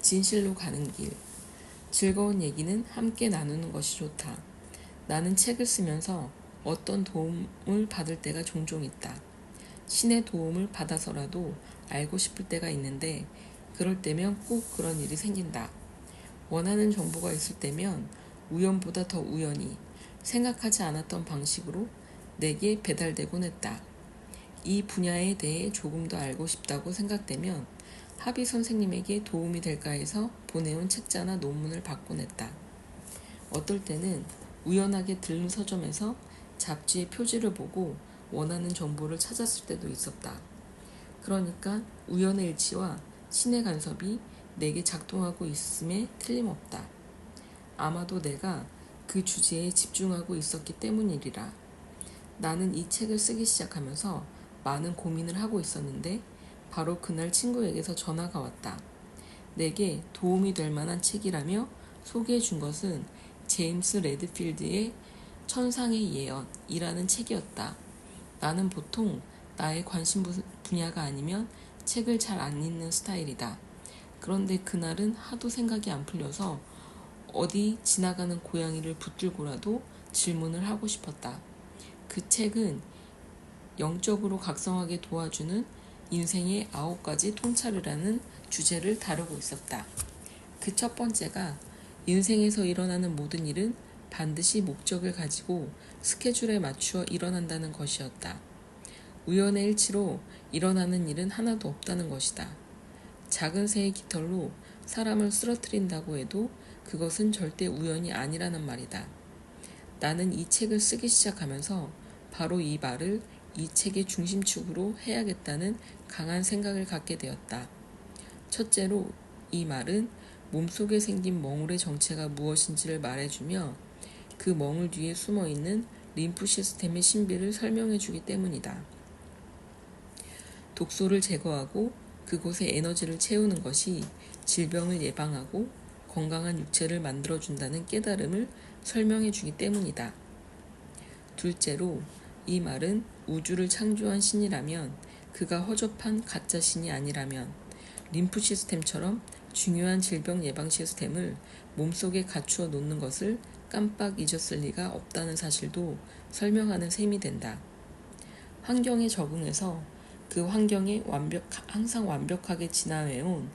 진실로 가는 길. 즐거운 얘기는 함께 나누는 것이 좋다. 나는 책을 쓰면서 어떤 도움을 받을 때가 종종 있다. 신의 도움을 받아서라도 알고 싶을 때가 있는데 그럴 때면 꼭 그런 일이 생긴다. 원하는 정보가 있을 때면 우연보다 더 우연히 생각하지 않았던 방식으로 내게 배달되곤 했다. 이 분야에 대해 조금 더 알고 싶다고 생각되면 하비 선생님에게 도움이 될까 해서 보내온 책자나 논문을 받곤 했다. 어떨 때는 우연하게 들른 서점에서 잡지의 표지를 보고 원하는 정보를 찾았을 때도 있었다. 그러니까 우연의 일치와 신의 간섭이 내게 작동하고 있음에 틀림없다. 아마도 내가 그 주제에 집중하고 있었기 때문이리라. 나는 이 책을 쓰기 시작하면서 많은 고민을 하고 있었는데 바로 그날 친구에게서 전화가 왔다. 내게 도움이 될 만한 책이라며 소개해 준 것은 제임스 레드필드의 천상의 예언이라는 책이었다. 나는 보통 나의 관심 분야가 아니면 책을 잘 안 읽는 스타일이다. 그런데 그날은 하도 생각이 안 풀려서 어디 지나가는 고양이를 붙들고라도 질문을 하고 싶었다. 그 책은 영적으로 각성하게 도와주는 인생의 9가지 통찰이라는 주제를 다루고 있었다. 그 첫 번째가 인생에서 일어나는 모든 일은 반드시 목적을 가지고 스케줄에 맞추어 일어난다는 것이었다. 우연의 일치로 일어나는 일은 하나도 없다는 것이다. 작은 새의 깃털로 사람을 쓰러뜨린다고 해도 그것은 절대 우연이 아니라는 말이다. 나는 이 책을 쓰기 시작하면서 바로 이 말을 이 책의 중심축으로 해야겠다는 강한 생각을 갖게 되었다. 첫째로 이 말은 몸속에 생긴 멍울의 정체가 무엇인지를 말해주며 그 멍울 뒤에 숨어있는 림프 시스템의 신비를 설명해주기 때문이다. 독소를 제거하고 그곳에 에너지를 채우는 것이 질병을 예방하고 건강한 육체를 만들어준다는 깨달음을 설명해주기 때문이다. 둘째로 이 말은 우주를 창조한 신이라면 그가 허접한 가짜 신이 아니라면 림프 시스템처럼 중요한 질병 예방 시스템을 몸속에 갖추어 놓는 것을 깜빡 잊었을 리가 없다는 사실도 설명하는 셈이 된다. 환경에 적응해서 그 환경에 항상 완벽하게 진화해온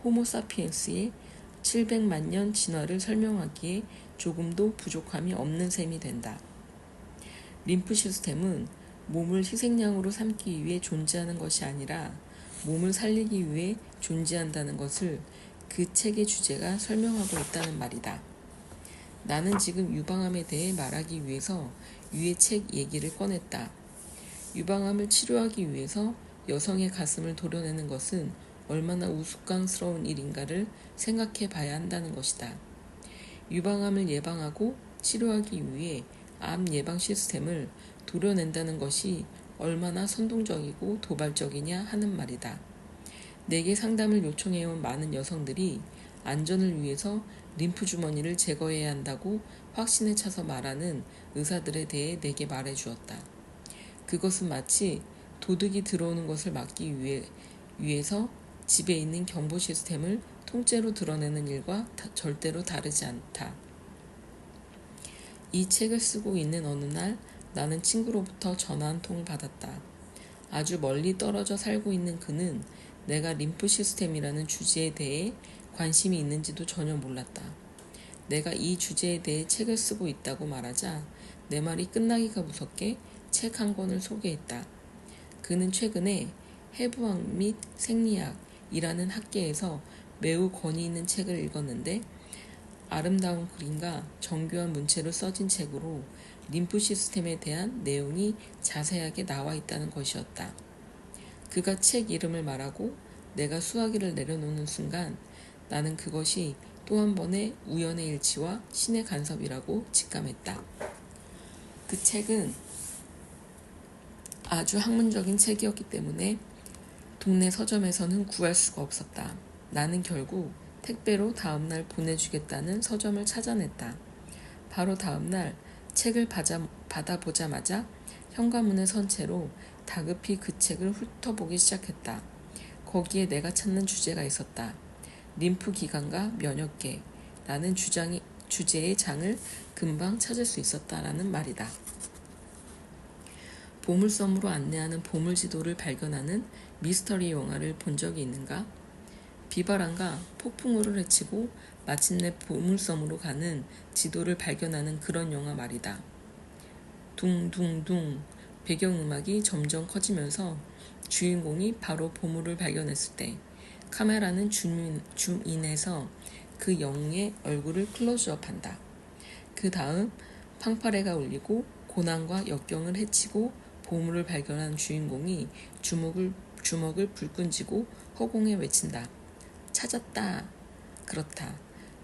호모사피엔스의 700만 년 진화를 설명하기에 조금도 부족함이 없는 셈이 된다. 림프 시스템은 몸을 희생양으로 삼기 위해 존재하는 것이 아니라 몸을 살리기 위해 존재한다는 것을 그 책의 주제가 설명하고 있다는 말이다. 나는 지금 유방암에 대해 말하기 위해서 위의 책 얘기를 꺼냈다. 유방암을 치료하기 위해서 여성의 가슴을 도려내는 것은 얼마나 우스꽝스러운 일인가를 생각해 봐야 한다는 것이다. 유방암을 예방하고 치료하기 위해 암 예방 시스템을 도려낸다는 것이 얼마나 선동적이고 도발적이냐 하는 말이다. 내게 상담을 요청해온 많은 여성들이 안전을 위해서 림프 주머니를 제거해야 한다고 확신에 차서 말하는 의사들에 대해 내게 말해주었다. 그것은 마치 도둑이 들어오는 것을 막기 위해서 집에 있는 경보 시스템을 통째로 드러내는 일과 절대로 다르지 않다. 이 책을 쓰고 있는 어느 날 나는 친구로부터 전화 한 통을 받았다. 아주 멀리 떨어져 살고 있는 그는 내가 림프 시스템이라는 주제에 대해 관심이 있는지도 전혀 몰랐다. 내가 이 주제에 대해 책을 쓰고 있다고 말하자 내 말이 끝나기가 무섭게 책 한 권을 소개했다. 그는 최근에 해부학 및 생리학이라는 학계에서 매우 권위 있는 책을 읽었는데 아름다운 그림과 정교한 문체로 써진 책으로 림프 시스템에 대한 내용이 자세하게 나와 있다는 것이었다. 그가 책 이름을 말하고 내가 수화기를 내려놓는 순간 나는 그것이 또 한 번의 우연의 일치와 신의 간섭이라고 직감했다. 그 책은 아주 학문적인 책이었기 때문에 동네 서점에서는 구할 수가 없었다. 나는 결국 택배로 다음날 보내주겠다는 서점을 찾아냈다. 바로 다음날 책을 받아보자마자 현관문에 선 채로 다급히 그 책을 훑어보기 시작했다. 거기에 내가 찾는 주제가 있었다. 림프 기관과 면역계. 나는 주제의 장을 금방 찾을 수 있었다라는 말이다. 보물섬으로 안내하는 보물지도를 발견하는 미스터리 영화를 본 적이 있는가? 비바람과 폭풍우를 헤치고 마침내 보물섬으로 가는 지도를 발견하는 그런 영화 말이다. 둥둥둥 배경음악이 점점 커지면서 주인공이 바로 보물을 발견했을 때 카메라는 줌인해서 그 영웅의 얼굴을 클로즈업한다. 그 다음 팡파레가 울리고 고난과 역경을 헤치고 보물을 발견한 주인공이 주먹을 불끈 쥐고 허공에 외친다. 찾았다. 그렇다.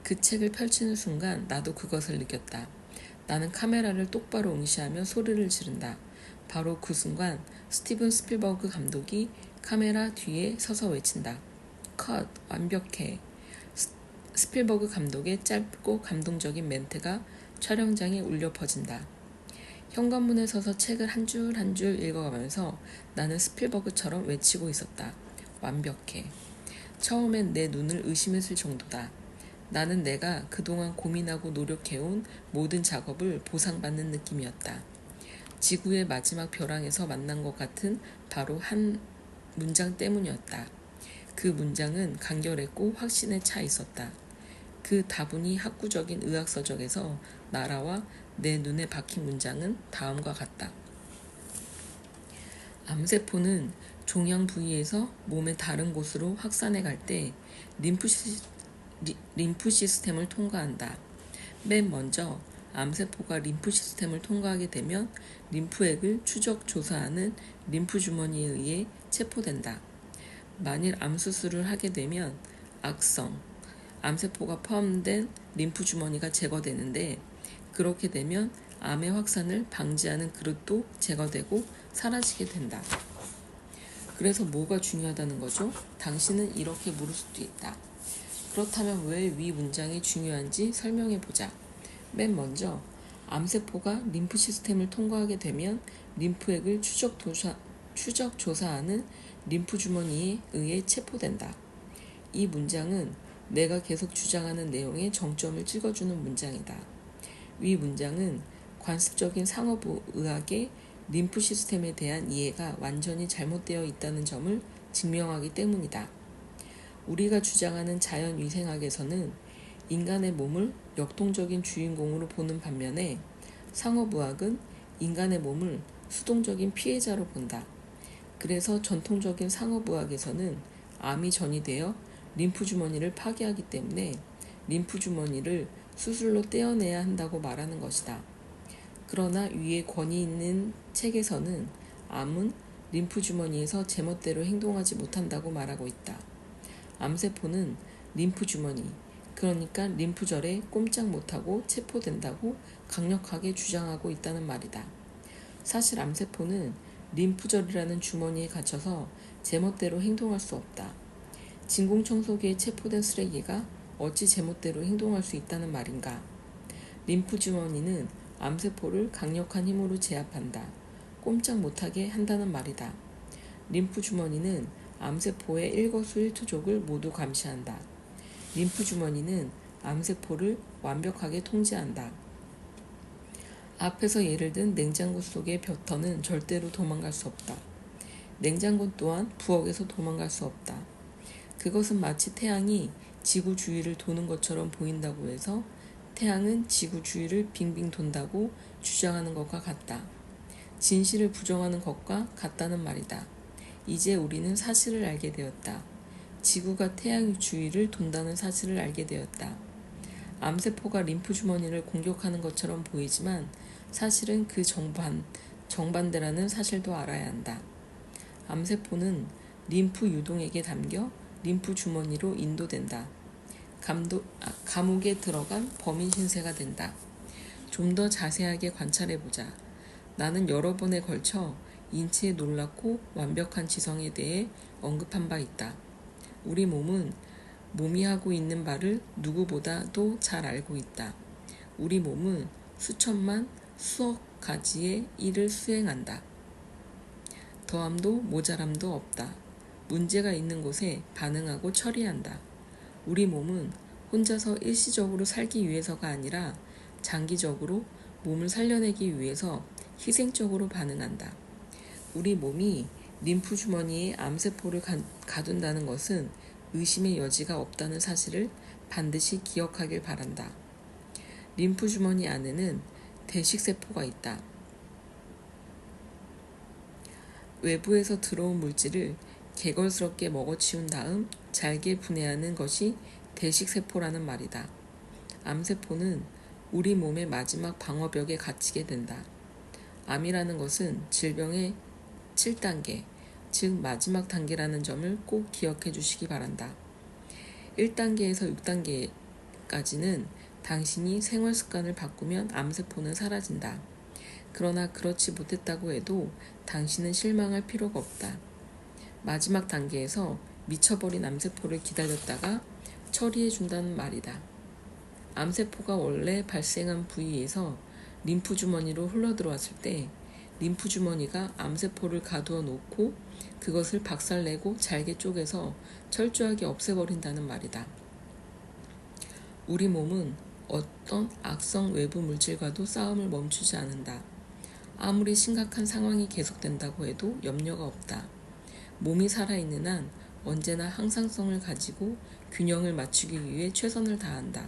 그 책을 펼치는 순간 나도 그것을 느꼈다. 나는 카메라를 똑바로 응시하며 소리를 지른다. 바로 그 순간 스티븐 스필버그 감독이 카메라 뒤에 서서 외친다. 컷! 완벽해. 스필버그 감독의 짧고 감동적인 멘트가 촬영장에 울려 퍼진다. 현관문에 서서 책을 한 줄 한 줄 읽어가면서 나는 스필버그처럼 외치고 있었다. 완벽해. 처음엔 내 눈을 의심했을 정도다. 나는 내가 그동안 고민하고 노력해온 모든 작업을 보상받는 느낌이었다. 지구의 마지막 벼랑에서 만난 것 같은 바로 한 문장 때문이었다. 그 문장은 간결했고 확신에 차 있었다. 그 다분히 학구적인 의학서적에서 날아와 내 눈에 박힌 문장은 다음과 같다. 암세포는 종양 부위에서 몸의 다른 곳으로 확산해 갈 때 림프 시스템을 통과한다. 맨 먼저 암세포가 림프 시스템을 통과하게 되면 림프액을 추적 조사하는 림프 주머니에 의해 체포된다. 만일 암수술을 하게 되면 악성, 암세포가 포함된 림프 주머니가 제거되는데 그렇게 되면 암의 확산을 방지하는 그릇도 제거되고 사라지게 된다. 그래서 뭐가 중요하다는 거죠? 당신은 이렇게 물을 수도 있다. 그렇다면 왜 위 문장이 중요한지 설명해 보자. 맨 먼저 암세포가 림프 시스템을 통과하게 되면 림프액을 추적 조사하는 림프 주머니에 의해 체포된다. 이 문장은 내가 계속 주장하는 내용에 정점을 찍어주는 문장이다. 위 문장은 관습적인 상업의학의 림프 시스템에 대한 이해가 완전히 잘못되어 있다는 점을 증명하기 때문이다. 우리가 주장하는 자연위생학에서는 인간의 몸을 역동적인 주인공으로 보는 반면에 상업의학은 인간의 몸을 수동적인 피해자로 본다. 그래서 전통적인 상업의학에서는 암이 전이되어 림프주머니를 파괴하기 때문에 림프주머니를 수술로 떼어내야 한다고 말하는 것이다. 그러나 위에 권위 있는 책에서는 암은 림프주머니에서 제멋대로 행동하지 못한다고 말하고 있다. 암세포는 림프주머니, 그러니까 림프절에 꼼짝 못하고 체포된다고 강력하게 주장하고 있다는 말이다. 사실 암세포는 림프절이라는 주머니에 갇혀서 제멋대로 행동할 수 없다. 진공청소기에 체포된 쓰레기가 어찌 제멋대로 행동할 수 있다는 말인가? 림프주머니는 암세포를 강력한 힘으로 제압한다. 꼼짝 못하게 한다는 말이다. 림프주머니는 암세포의 일거수일투족을 모두 감시한다. 림프주머니는 암세포를 완벽하게 통제한다. 앞에서 예를 든 냉장고 속의 벼터는 절대로 도망갈 수 없다. 냉장고 또한 부엌에서 도망갈 수 없다. 그것은 마치 태양이 지구 주위를 도는 것처럼 보인다고 해서 태양은 지구 주위를 빙빙 돈다고 주장하는 것과 같다. 진실을 부정하는 것과 같다는 말이다. 이제 우리는 사실을 알게 되었다. 지구가 태양 주위를 돈다는 사실을 알게 되었다. 암세포가 림프주머니를 공격하는 것처럼 보이지만 사실은 그 정반대라는 사실도 알아야 한다. 암세포는 림프 유동액에 담겨 림프주머니로 인도된다. 감옥에 들어간 범인 신세가 된다. 좀 더 자세하게 관찰해보자. 나는 여러 번에 걸쳐 인체의 놀랍고 완벽한 지성에 대해 언급한 바 있다. 우리 몸이 하고 있는 바를 누구보다도 잘 알고 있다. 우리 몸은 수천만, 수억 가지의 일을 수행한다. 더함도 모자람도 없다. 문제가 있는 곳에 반응하고 처리한다. 우리 몸은 혼자서 일시적으로 살기 위해서가 아니라 장기적으로 몸을 살려내기 위해서 희생적으로 반응한다. 우리 몸이 림프주머니에 암세포를 가둔다는 것은 의심의 여지가 없다는 사실을 반드시 기억하길 바란다. 림프주머니 안에는 대식세포가 있다. 외부에서 들어온 물질을 개걸스럽게 먹어치운 다음 잘게 분해하는 것이 대식세포라는 말이다. 암세포는 우리 몸의 마지막 방어벽에 갇히게 된다. 암이라는 것은 질병의 7단계, 즉 마지막 단계라는 점을 꼭 기억해 주시기 바란다. 1단계에서 6단계까지는 당신이 생활 습관을 바꾸면 암세포는 사라진다. 그러나 그렇지 못했다고 해도 당신은 실망할 필요가 없다. 마지막 단계에서 미쳐버린 암세포를 기다렸다가 처리해 준다는 말이다. 암세포가 원래 발생한 부위에서 림프주머니로 흘러들어왔을 때 림프주머니가 암세포를 가두어 놓고 그것을 박살내고 잘게 쪼개서 철저하게 없애버린다는 말이다. 우리 몸은 어떤 악성 외부 물질과도 싸움을 멈추지 않는다. 아무리 심각한 상황이 계속된다고 해도 염려가 없다. 몸이 살아있는 한 언제나 항상성을 가지고 균형을 맞추기 위해 최선을 다한다.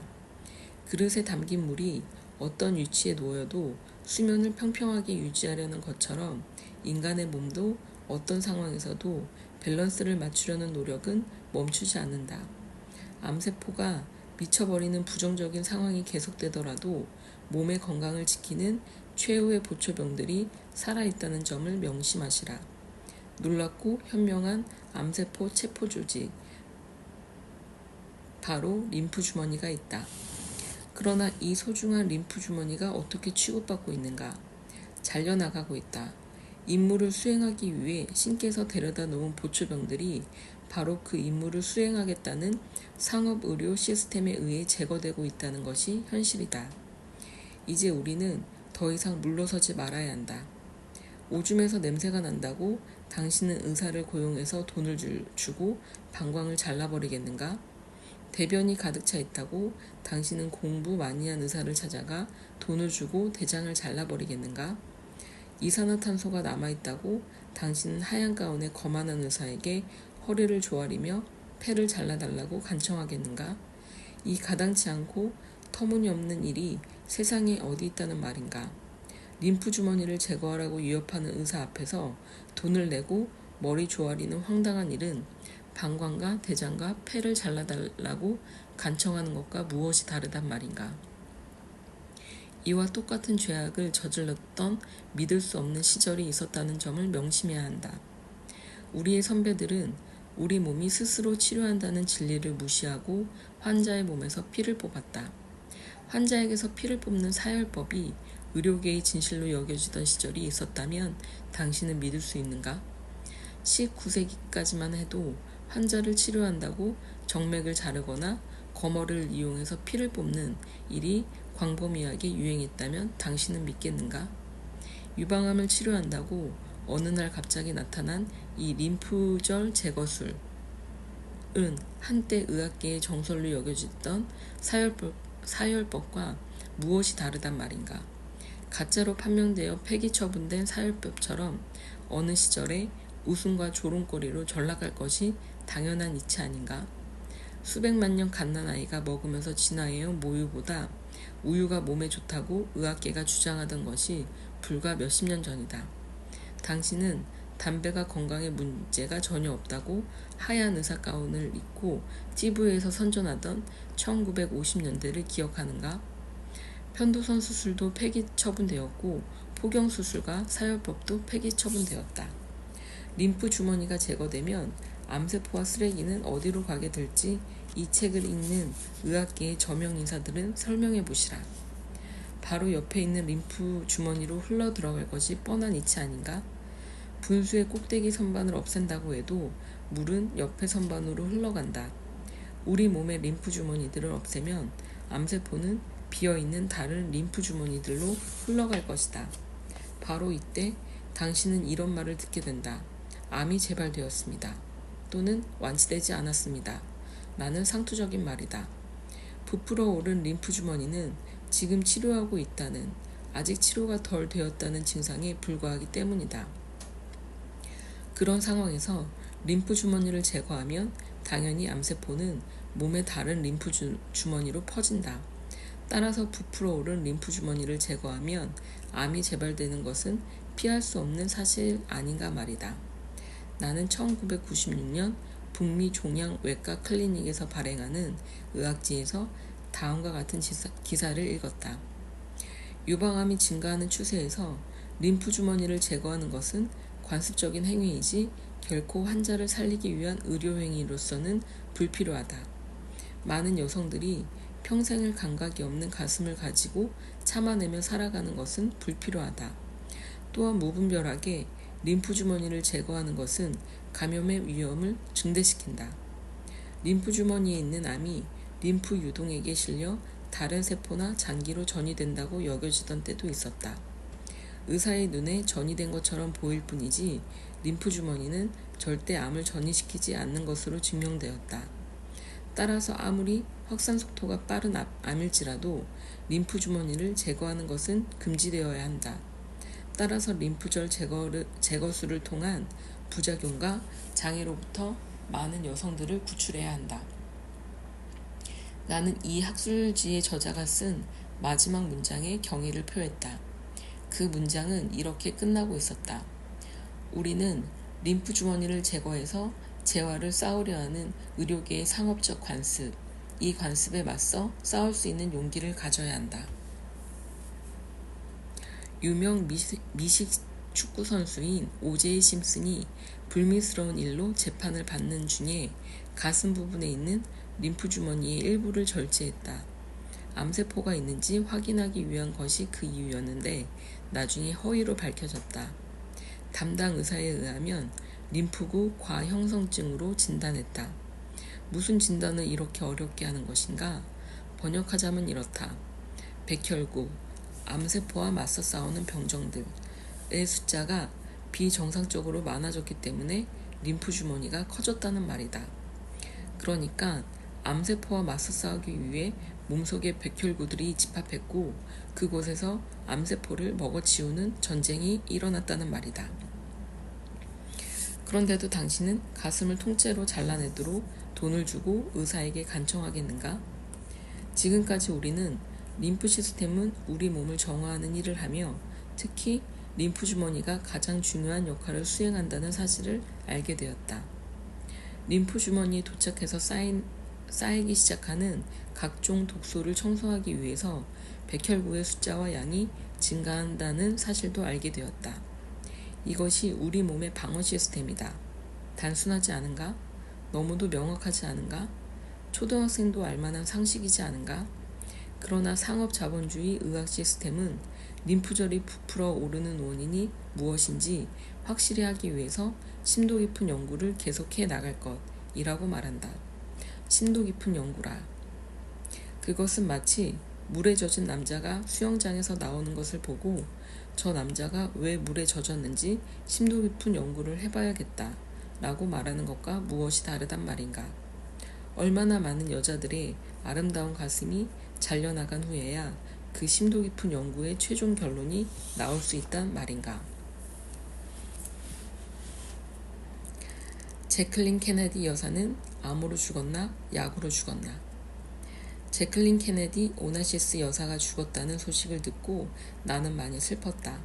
그릇에 담긴 물이 어떤 위치에 놓여도 수면을 평평하게 유지하려는 것처럼 인간의 몸도 어떤 상황에서도 밸런스를 맞추려는 노력은 멈추지 않는다. 암세포가 미쳐버리는 부정적인 상황이 계속되더라도 몸의 건강을 지키는 최후의 보초병들이 살아있다는 점을 명심하시라. 놀랍고 현명한 암세포 체포 조직, 바로 림프주머니가 있다. 그러나 이 소중한 림프주머니가 어떻게 취급받고 있는가? 잘려나가고 있다. 임무를 수행하기 위해 신께서 데려다 놓은 보초병들이 바로 그 임무를 수행하겠다는 상업의료 시스템에 의해 제거되고 있다는 것이 현실이다. 이제 우리는 더 이상 물러서지 말아야 한다. 오줌에서 냄새가 난다고 당신은 의사를 고용해서 돈을 주고 방광을 잘라버리겠는가? 대변이 가득 차 있다고 당신은 공부 많이 한 의사를 찾아가 돈을 주고 대장을 잘라버리겠는가? 이산화탄소가 남아있다고 당신은 하얀 가운의 거만한 의사에게 허리를 조아리며 폐를 잘라달라고 간청하겠는가? 이 가당치 않고 터무니없는 일이 세상에 어디 있다는 말인가? 림프 주머니를 제거하라고 위협하는 의사 앞에서 돈을 내고 머리 조아리는 황당한 일은 방광과 대장과 폐를 잘라달라고 간청하는 것과 무엇이 다르단 말인가? 이와 똑같은 죄악을 저질렀던 믿을 수 없는 시절이 있었다는 점을 명심해야 한다. 우리의 선배들은 우리 몸이 스스로 치료한다는 진리를 무시하고 환자의 몸에서 피를 뽑았다. 환자에게서 피를 뽑는 사혈법이 의료계의 진실로 여겨지던 시절이 있었다면 당신은 믿을 수 있는가? 19세기까지만 해도 환자를 치료한다고 정맥을 자르거나 거머를 이용해서 피를 뽑는 일이 광범위하게 유행했다면 당신은 믿겠는가? 유방암을 치료한다고 어느 날 갑자기 나타난 이 림프절 제거술은 한때 의학계의 정설로 여겨지던 사혈법과 무엇이 다르단 말인가? 가짜로 판명되어 폐기 처분된 사혈법처럼 어느 시절에 웃음과 조롱거리로 전락할 것이 당연한 이치 아닌가? 수백만 년 갓난아이가 먹으면서 진화해온 모유보다 우유가 몸에 좋다고 의학계가 주장하던 것이 불과 몇십 년 전이다. 당신은 담배가 건강에 문제가 전혀 없다고 하얀 의사 가운을 입고 TV에서 선전하던 1950년대를 기억하는가? 편도선 수술도 폐기 처분되었고 포경 수술과 사혈법도 폐기 처분되었다. 림프 주머니가 제거되면 암세포와 쓰레기는 어디로 가게 될지 이 책을 읽는 의학계의 저명 인사들은 설명해 보시라. 바로 옆에 있는 림프 주머니로 흘러 들어갈 것이 뻔한 이치 아닌가? 분수의 꼭대기 선반을 없앤다고 해도 물은 옆에 선반으로 흘러간다. 우리 몸의 림프 주머니들을 없애면 암세포는 비어있는 다른 림프 주머니들로 흘러갈 것이다. 바로 이때 당신은 이런 말을 듣게 된다. 암이 재발되었습니다. 또는 완치되지 않았습니다. 라는 상투적인 말이다. 부풀어 오른 림프 주머니는 지금 치료하고 있다는, 아직 치료가 덜 되었다는 증상에 불과하기 때문이다. 그런 상황에서 림프 주머니를 제거하면 당연히 암세포는 몸의 다른 림프 주머니로 퍼진다. 따라서 부풀어 오른 림프 주머니를 제거하면 암이 재발되는 것은 피할 수 없는 사실 아닌가 말이다. 나는 1996년 북미 종양 외과 클리닉에서 발행하는 의학지에서 다음과 같은 기사를 읽었다. 유방암이 증가하는 추세에서 림프 주머니를 제거하는 것은 관습적인 행위이지 결코 환자를 살리기 위한 의료 행위로서는 불필요하다. 많은 여성들이 평생을 감각이 없는 가슴을 가지고 참아내며 살아가는 것은 불필요하다. 또한 무분별하게 림프 주머니를 제거하는 것은 감염의 위험을 증대시킨다. 림프 주머니에 있는 암이 림프 유동액에 실려 다른 세포나 장기로 전이된다고 여겨지던 때도 있었다. 의사의 눈에 전이된 것처럼 보일 뿐이지 림프 주머니는 절대 암을 전이시키지 않는 것으로 증명되었다. 따라서 아무리 확산 속도가 빠른 암일지라도 림프 주머니를 제거하는 것은 금지되어야 한다. 따라서 림프절 제거술을 통한 부작용과 장애로부터 많은 여성들을 구출해야 한다. 나는 이 학술지의 저자가 쓴 마지막 문장에 경의를 표했다. 그 문장은 이렇게 끝나고 있었다. 우리는 림프 주머니를 제거해서 재활을 쌓으려 하는 의료계의 상업적 관습, 이 관습에 맞서 싸울 수 있는 용기를 가져야 한다. 유명 미식 축구 선수인 오제이 심슨이 불미스러운 일로 재판을 받는 중에 가슴 부분에 있는 림프 주머니의 일부를 절제했다. 암세포가 있는지 확인하기 위한 것이 그 이유였는데 나중에 허위로 밝혀졌다. 담당 의사에 의하면 림프구 과형성증으로 진단했다. 무슨 진단을 이렇게 어렵게 하는 것인가? 번역하자면 이렇다. 백혈구, 암세포와 맞서 싸우는 병정들의 숫자가 비정상적으로 많아졌기 때문에 림프 주머니가 커졌다는 말이다. 그러니까 암세포와 맞서 싸우기 위해 몸속의 백혈구들이 집합했고 그곳에서 암세포를 먹어치우는 전쟁이 일어났다는 말이다. 그런데도 당신은 가슴을 통째로 잘라내도록 돈을 주고 의사에게 간청하겠는가? 지금까지 우리는 림프 시스템은 우리 몸을 정화하는 일을 하며 특히 림프 주머니가 가장 중요한 역할을 수행한다는 사실을 알게 되었다. 림프 주머니에 도착해서 쌓이기 시작하는 각종 독소를 청소하기 위해서 백혈구의 숫자와 양이 증가한다는 사실도 알게 되었다. 이것이 우리 몸의 방어 시스템이다. 단순하지 않은가? 너무도 명확하지 않은가? 초등학생도 알만한 상식이지 않은가? 그러나 상업자본주의 의학 시스템은 림프절이 부풀어 오르는 원인이 무엇인지 확실히 하기 위해서 심도 깊은 연구를 계속해 나갈 것이라고 말한다. 심도 깊은 연구라. 그것은 마치 물에 젖은 남자가 수영장에서 나오는 것을 보고 저 남자가 왜 물에 젖었는지 심도 깊은 연구를 해봐야겠다 라고 말하는 것과 무엇이 다르단 말인가. 얼마나 많은 여자들의 아름다운 가슴이 잘려나간 후에야 그 심도 깊은 연구의 최종 결론이 나올 수 있단 말인가. 제클린 케네디 여사는 암으로 죽었나 약으로 죽었나. 제클린 케네디 오나시스 여사가 죽었다는 소식을 듣고 나는 많이 슬펐다.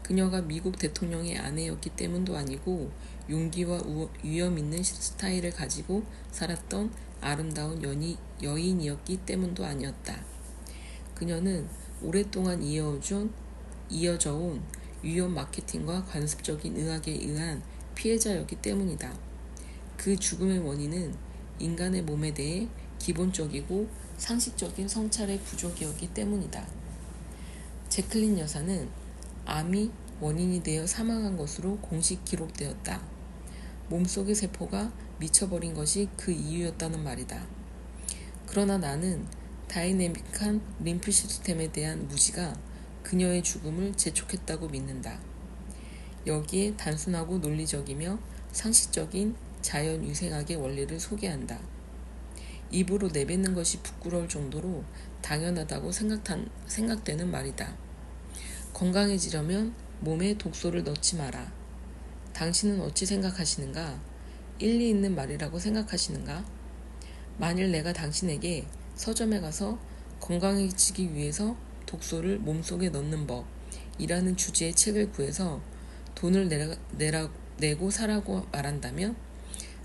그녀가 미국 대통령의 아내였기 때문도 아니고 용기와 위험 있는 스타일을 가지고 살았던 아름다운 여인이었기 때문도 아니었다. 그녀는 오랫동안 이어져 온 위험 마케팅과 관습적인 의학에 의한 피해자였기 때문이다. 그 죽음의 원인은 인간의 몸에 대해 기본적이고 상식적인 성찰의 부족이었기 때문이다. 제클린 여사는 암이 원인이 되어 사망한 것으로 공식 기록되었다. 몸속의 세포가 미쳐버린 것이 그 이유였다는 말이다. 그러나 나는 다이내믹한 림프 시스템에 대한 무지가 그녀의 죽음을 재촉했다고 믿는다. 여기에 단순하고 논리적이며 상식적인 자연위생학의 원리를 소개한다. 입으로 내뱉는 것이 부끄러울 정도로 당연하다고 생각되는 말이다. 건강해지려면 몸에 독소를 넣지 마라. 당신은 어찌 생각하시는가? 일리 있는 말이라고 생각하시는가? 만일 내가 당신에게 서점에 가서 건강해지기 위해서 독소를 몸속에 넣는 법이라는 주제의 책을 구해서 돈을 내고 사라고 말한다면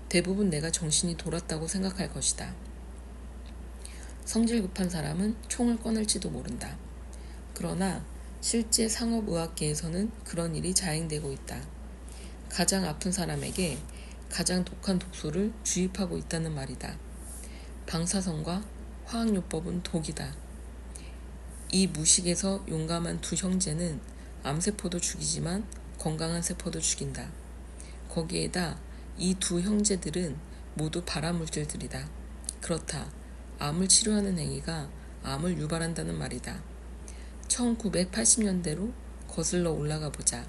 대부분 내가 정신이 돌았다고 생각할 것이다. 성질 급한 사람은 총을 꺼낼지도 모른다. 그러나 실제 상업의학계에서는 그런 일이 자행되고 있다. 가장 아픈 사람에게 가장 독한 독소를 주입하고 있다는 말이다. 방사선과 화학요법은 독이다. 이 무식에서 용감한 두 형제는 암세포도 죽이지만 건강한 세포도 죽인다. 거기에다 이 두 형제들은 모두 발암물질들이다. 그렇다. 암을 치료하는 행위가 암을 유발한다는 말이다. 1980년대로 거슬러 올라가 보자.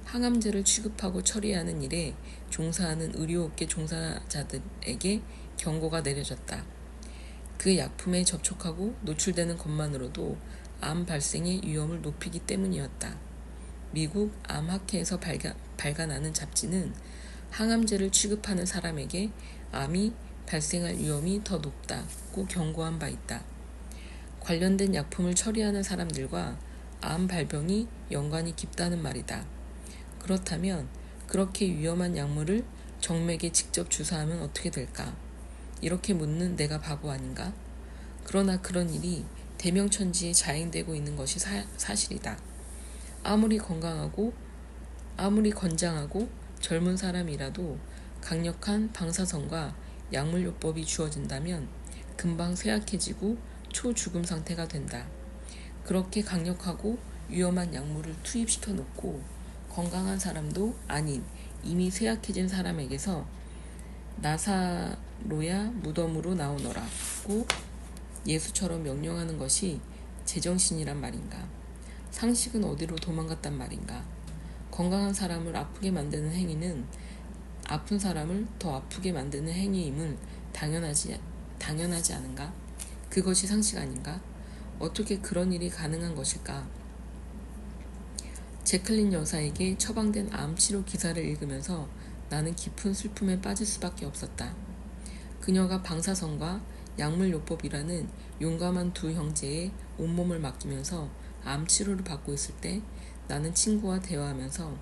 항암제를 취급하고 처리하는 일에 종사하는 의료업계 종사자들에게 경고가 내려졌다. 그 약품에 접촉하고 노출되는 것만으로도 암 발생의 위험을 높이기 때문이었다. 미국 암학회에서 발간하는 잡지는 항암제를 취급하는 사람에게 암이 발생할 위험이 더 높다고 경고한 바 있다. 관련된 약품을 처리하는 사람들과 암 발병이 연관이 깊다는 말이다. 그렇다면 그렇게 위험한 약물을 정맥에 직접 주사하면 어떻게 될까? 이렇게 묻는 내가 바보 아닌가? 그러나 그런 일이 대명천지에 자행되고 있는 것이 사실이다. 아무리 건장하고 젊은 사람이라도 강력한 방사선과 약물요법이 주어진다면 금방 쇠약해지고 초죽음 상태가 된다. 그렇게 강력하고 위험한 약물을 투입시켜 놓고 건강한 사람도 아닌 이미 쇠약해진 사람에게서 나사로야 무덤으로 나오너라고 예수처럼 명령하는 것이 제정신이란 말인가? 상식은 어디로 도망갔단 말인가? 건강한 사람을 아프게 만드는 행위는 아픈 사람을 더 아프게 만드는 행위임을 당연하지 않은가? 그것이 상식 아닌가? 어떻게 그런 일이 가능한 것일까? 제클린 여사에게 처방된 암 치료 기사를 읽으면서 나는 깊은 슬픔에 빠질 수밖에 없었다. 그녀가 방사선과 약물요법이라는 용감한 두 형제의 온몸을 맡기면서 암 치료를 받고 있을 때 나는 친구와 대화하면서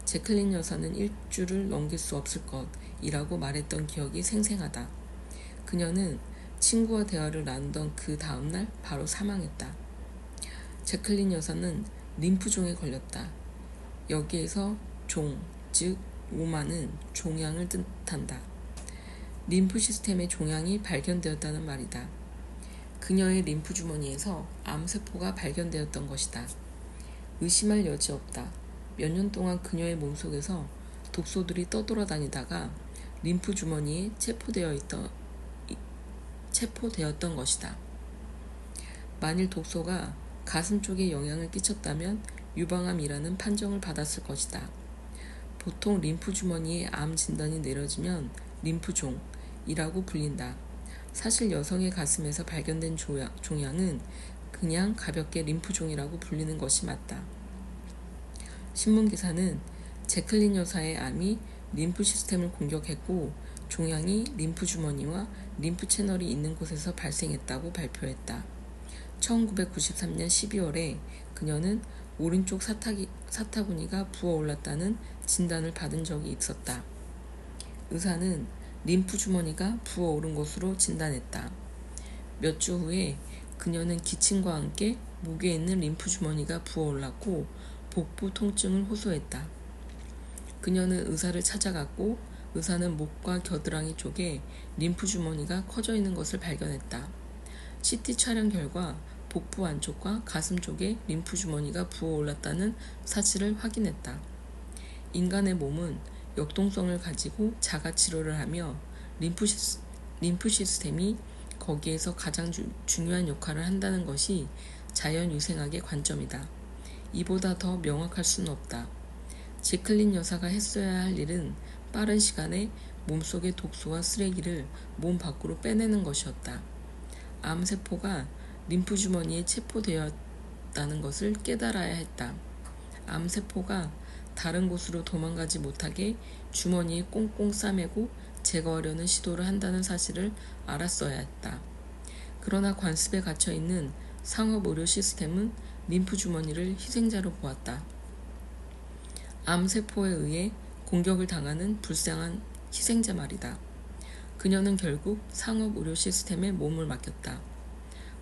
제클린 여사는 일주를 넘길 수 없을 것이라고 말했던 기억이 생생하다. 그녀는 친구와 대화를 나누던 그 다음날 바로 사망했다. 제클린 여사는 림프종에 걸렸다. 여기에서 종, 즉 오마는 종양을 뜻한다. 림프 시스템의 종양이 발견되었다는 말이다. 그녀의 림프 주머니에서 암세포가 발견되었던 것이다. 의심할 여지 없다. 몇 년 동안 그녀의 몸속에서 독소들이 떠돌아다니다가 림프 주머니에 체포되었던 것이다. 만일 독소가 가슴 쪽에 영향을 끼쳤다면 유방암이라는 판정을 받았을 것이다. 보통 림프 주머니에 암 진단이 내려지면 림프종이라고 불린다. 사실 여성의 가슴에서 발견된 종양은 그냥 가볍게 림프종이라고 불리는 것이 맞다. 신문기사는 제클린 여사의 암이 림프 시스템을 공격했고 종양이 림프 주머니와 림프 채널이 있는 곳에서 발생했다고 발표했다. 1993년 12월에 그녀는 오른쪽 사타구니가 부어올랐다는 진단을 받은 적이 있었다. 의사는 림프 주머니가 부어오른 것으로 진단했다. 몇 주 후에 그녀는 기침과 함께 목에 있는 림프 주머니가 부어올랐고 복부 통증을 호소했다. 그녀는 의사를 찾아갔고 의사는 목과 겨드랑이 쪽에 림프 주머니가 커져 있는 것을 발견했다. CT 촬영 결과 복부 안쪽과 가슴 쪽에 림프 주머니가 부어올랐다는 사실을 확인했다. 인간의 몸은 역동성을 가지고 자가 치료를 하며 림프 시스템이 거기에서 가장 중요한 역할을 한다는 것이 자연유생학의 관점이다. 이보다 더 명확할 수는 없다. 제클린 여사가 했어야 할 일은 빠른 시간에 몸속의 독소와 쓰레기를 몸 밖으로 빼내는 것이었다. 암세포가 림프 주머니에 체포되었다는 것을 깨달아야 했다. 암세포가 다른 곳으로 도망가지 못하게 주머니에 꽁꽁 싸매고 제거하려는 시도를 한다는 사실을 알았어야 했다. 그러나 관습에 갇혀있는 상업의료 시스템은 림프 주머니를 희생자로 보았다. 암세포에 의해 공격을 당하는 불쌍한 희생자 말이다. 그녀는 결국 상업의료 시스템에 몸을 맡겼다.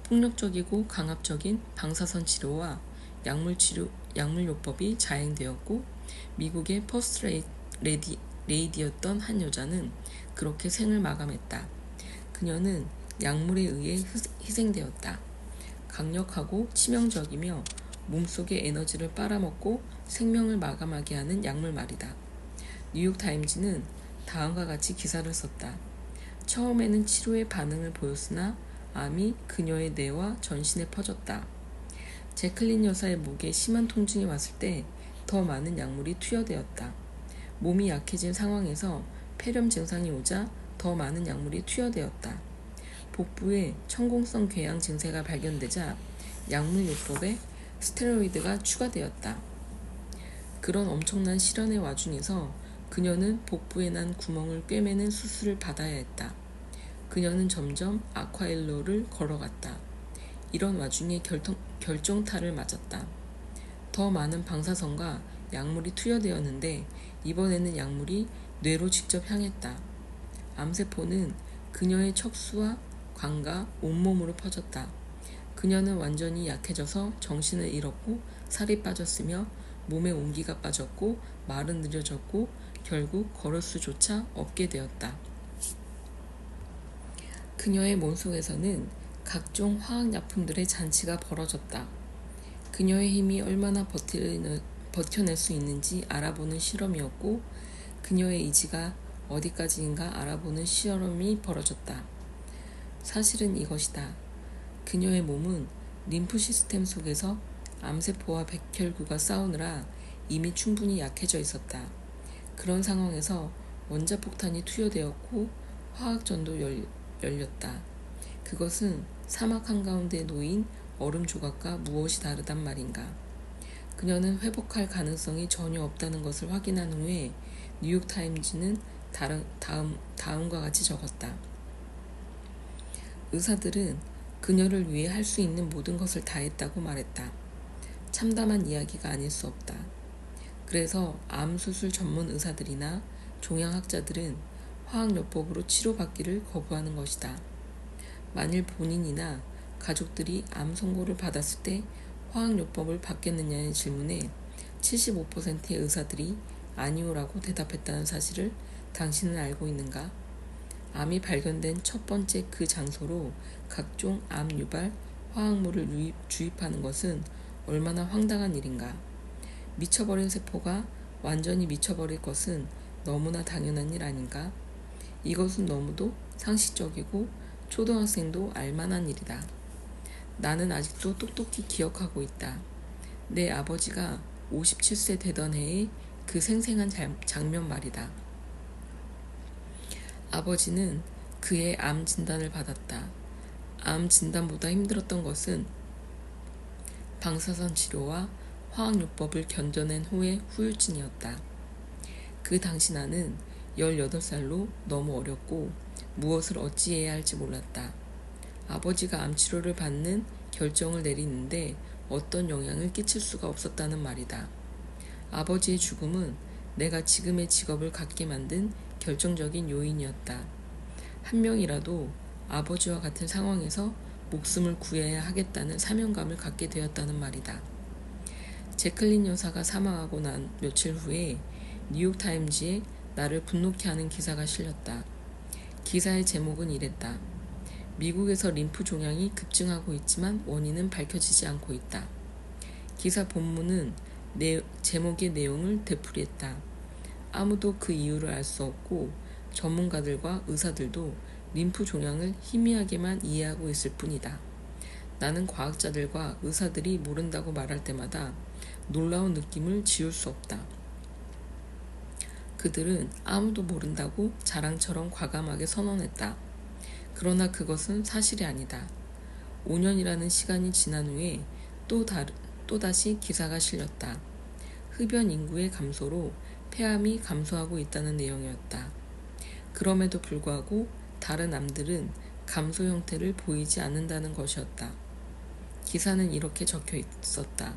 폭력적이고 강압적인 방사선 치료와 약물요법이 자행되었고 미국의 퍼스트 레이디였던 한 여자는 그렇게 생을 마감했다. 그녀는 약물에 의해 희생되었다. 강력하고 치명적이며 몸속의 에너지를 빨아먹고 생명을 마감하게 하는 약물 말이다. 뉴욕타임즈는 다음과 같이 기사를 썼다. 처음에는 치료에 반응을 보였으나 암이 그녀의 뇌와 전신에 퍼졌다. 제클린 여사의 목에 심한 통증이 왔을 때 더 많은 약물이 투여되었다. 몸이 약해진 상황에서 폐렴 증상이 오자 더 많은 약물이 투여되었다. 복부에 천공성 궤양 증세가 발견되자 약물요법에 스테로이드가 추가되었다. 그런 엄청난 실현의 와중에서 그녀는 복부에 난 구멍을 꿰매는 수술을 받아야 했다. 그녀는 점점 아쿠아일로를 걸어갔다. 이런 와중에 결정타를 맞았다. 더 많은 방사선과 약물이 투여되었는데 이번에는 약물이 뇌로 직접 향했다. 암세포는 그녀의 척수와 관과 온몸으로 퍼졌다. 그녀는 완전히 약해져서 정신을 잃었고 살이 빠졌으며 몸에 온기가 빠졌고 말은 느려졌고 결국 걸을 수조차 없게 되었다. 그녀의 몸속에서는 각종 화학약품들의 잔치가 벌어졌다. 그녀의 힘이 얼마나 버텨낼 수 있는지 알아보는 실험이었고 그녀의 의지가 어디까지인가 알아보는 실험이 벌어졌다. 사실은 이것이다. 그녀의 몸은 림프 시스템 속에서 암세포와 백혈구가 싸우느라 이미 충분히 약해져 있었다. 그런 상황에서 원자폭탄이 투여되었고 화학전도 열렸다. 그것은 사막 한가운데 놓인 얼음 조각과 무엇이 다르단 말인가. 그녀는 회복할 가능성이 전혀 없다는 것을 확인한 후에 뉴욕타임즈는 다음과 같이 적었다. 의사들은 그녀를 위해 할 수 있는 모든 것을 다했다고 말했다. 참담한 이야기가 아닐 수 없다. 그래서 암 수술 전문 의사들이나 종양학자들은 화학요법으로 치료받기를 거부하는 것이다. 만일 본인이나 가족들이 암 선고를 받았을 때 화학요법을 받겠느냐는 질문에 75%의 의사들이 아니오라고 대답했다는 사실을 당신은 알고 있는가? 암이 발견된 첫 번째 그 장소로 각종 암 유발 화학물을 주입하는 것은 얼마나 황당한 일인가. 미쳐버린 세포가 완전히 미쳐버릴 것은 너무나 당연한 일 아닌가? 이것은 너무도 상식적이고 초등학생도 알만한 일이다. 나는 아직도 똑똑히 기억하고 있다. 내 아버지가 57세 되던 해의 그 생생한 장면 말이다. 아버지는 그의 암 진단을 받았다. 암 진단보다 힘들었던 것은 방사선 치료와 화학요법을 견뎌낸 후의 후유증이었다. 그 당시 나는 18살로 너무 어렸고 무엇을 어찌해야 할지 몰랐다. 아버지가 암치료를 받는 결정을 내리는데 어떤 영향을 끼칠 수가 없었다는 말이다. 아버지의 죽음은 내가 지금의 직업을 갖게 만든 결정적인 요인이었다. 한 명이라도 아버지와 같은 상황에서 목숨을 구해야 하겠다는 사명감을 갖게 되었다는 말이다. 제클린 여사가 사망하고 난 며칠 후에 뉴욕타임즈에 나를 분노케 하는 기사가 실렸다. 기사의 제목은 이랬다. 미국에서 림프 종양이 급증하고 있지만 원인은 밝혀지지 않고 있다. 기사 본문은 제목의 내용을 되풀이했다. 아무도 그 이유를 알 수 없고 전문가들과 의사들도 림프 종양을 희미하게만 이해하고 있을 뿐이다. 나는 과학자들과 의사들이 모른다고 말할 때마다 놀라운 느낌을 지울 수 없다. 그들은 아무도 모른다고 자랑처럼 과감하게 선언했다. 그러나 그것은 사실이 아니다. 5년이라는 시간이 지난 후에 또다시 기사가 실렸다. 흡연 인구의 감소로 폐암이 감소하고 있다는 내용이었다. 그럼에도 불구하고 다른 암들은 감소 형태를 보이지 않는다는 것이었다. 기사는 이렇게 적혀 있었다.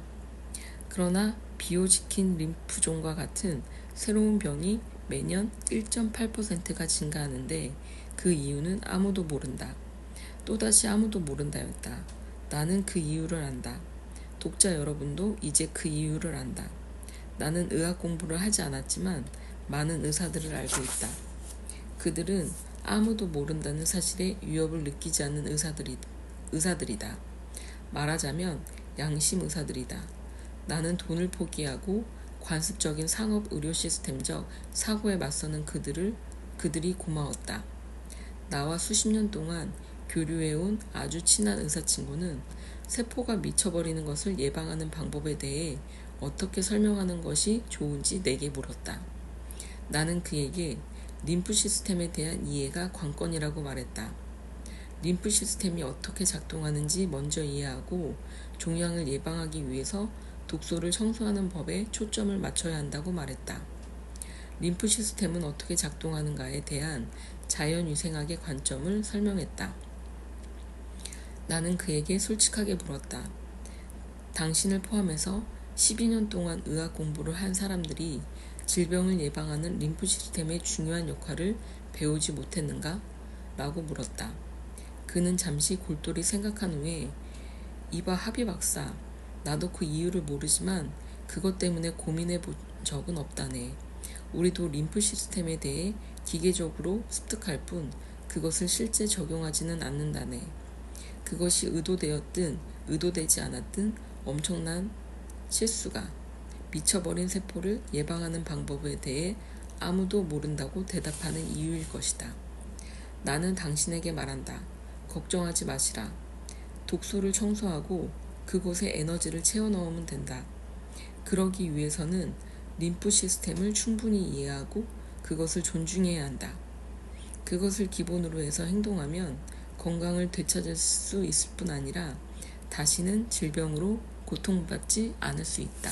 그러나 비호지킨 림프종과 같은 새로운 병이 매년 1.8%가 증가하는데 그 이유는 아무도 모른다. 또다시 아무도 모른다였다. 나는 그 이유를 안다. 독자 여러분도 이제 그 이유를 안다. 나는 의학 공부를 하지 않았지만 많은 의사들을 알고 있다. 그들은 아무도 모른다는 사실에 위협을 느끼지 않는 의사들이다. 말하자면 양심 의사들이다. 나는 돈을 포기하고 관습적인 상업 의료 시스템적 사고에 맞서는 그들이 고마웠다. 나와 수십 년 동안 교류해온 아주 친한 의사 친구는 세포가 미쳐버리는 것을 예방하는 방법에 대해 어떻게 설명하는 것이 좋은지 내게 물었다. 나는 그에게 림프 시스템에 대한 이해가 관건이라고 말했다. 림프 시스템이 어떻게 작동하는지 먼저 이해하고 종양을 예방하기 위해서 독소를 청소하는 법에 초점을 맞춰야 한다고 말했다. 림프 시스템은 어떻게 작동하는가에 대한 자연위생학의 관점을 설명했다. 나는 그에게 솔직하게 물었다. 당신을 포함해서 12년 동안 의학 공부를 한 사람들이 질병을 예방하는 림프 시스템의 중요한 역할을 배우지 못했는가? 라고 물었다. 그는 잠시 골똘히 생각한 후에 이봐 하비 박사, 나도 그 이유를 모르지만 그것 때문에 고민해 본 적은 없다네. 우리도 림프 시스템에 대해 기계적으로 습득할 뿐 그것을 실제 적용하지는 않는다네. 그것이 의도되었든 의도되지 않았든 엄청난 실수가 미쳐버린 세포를 예방하는 방법에 대해 아무도 모른다고 대답하는 이유일 것이다. 나는 당신에게 말한다. 걱정하지 마시라. 독소를 청소하고 그곳에 에너지를 채워넣으면 된다. 그러기 위해서는 림프 시스템을 충분히 이해하고 그것을 존중해야 한다. 그것을 기본으로 해서 행동하면 건강을 되찾을 수 있을 뿐 아니라 다시는 질병으로 고통받지 않을 수 있다.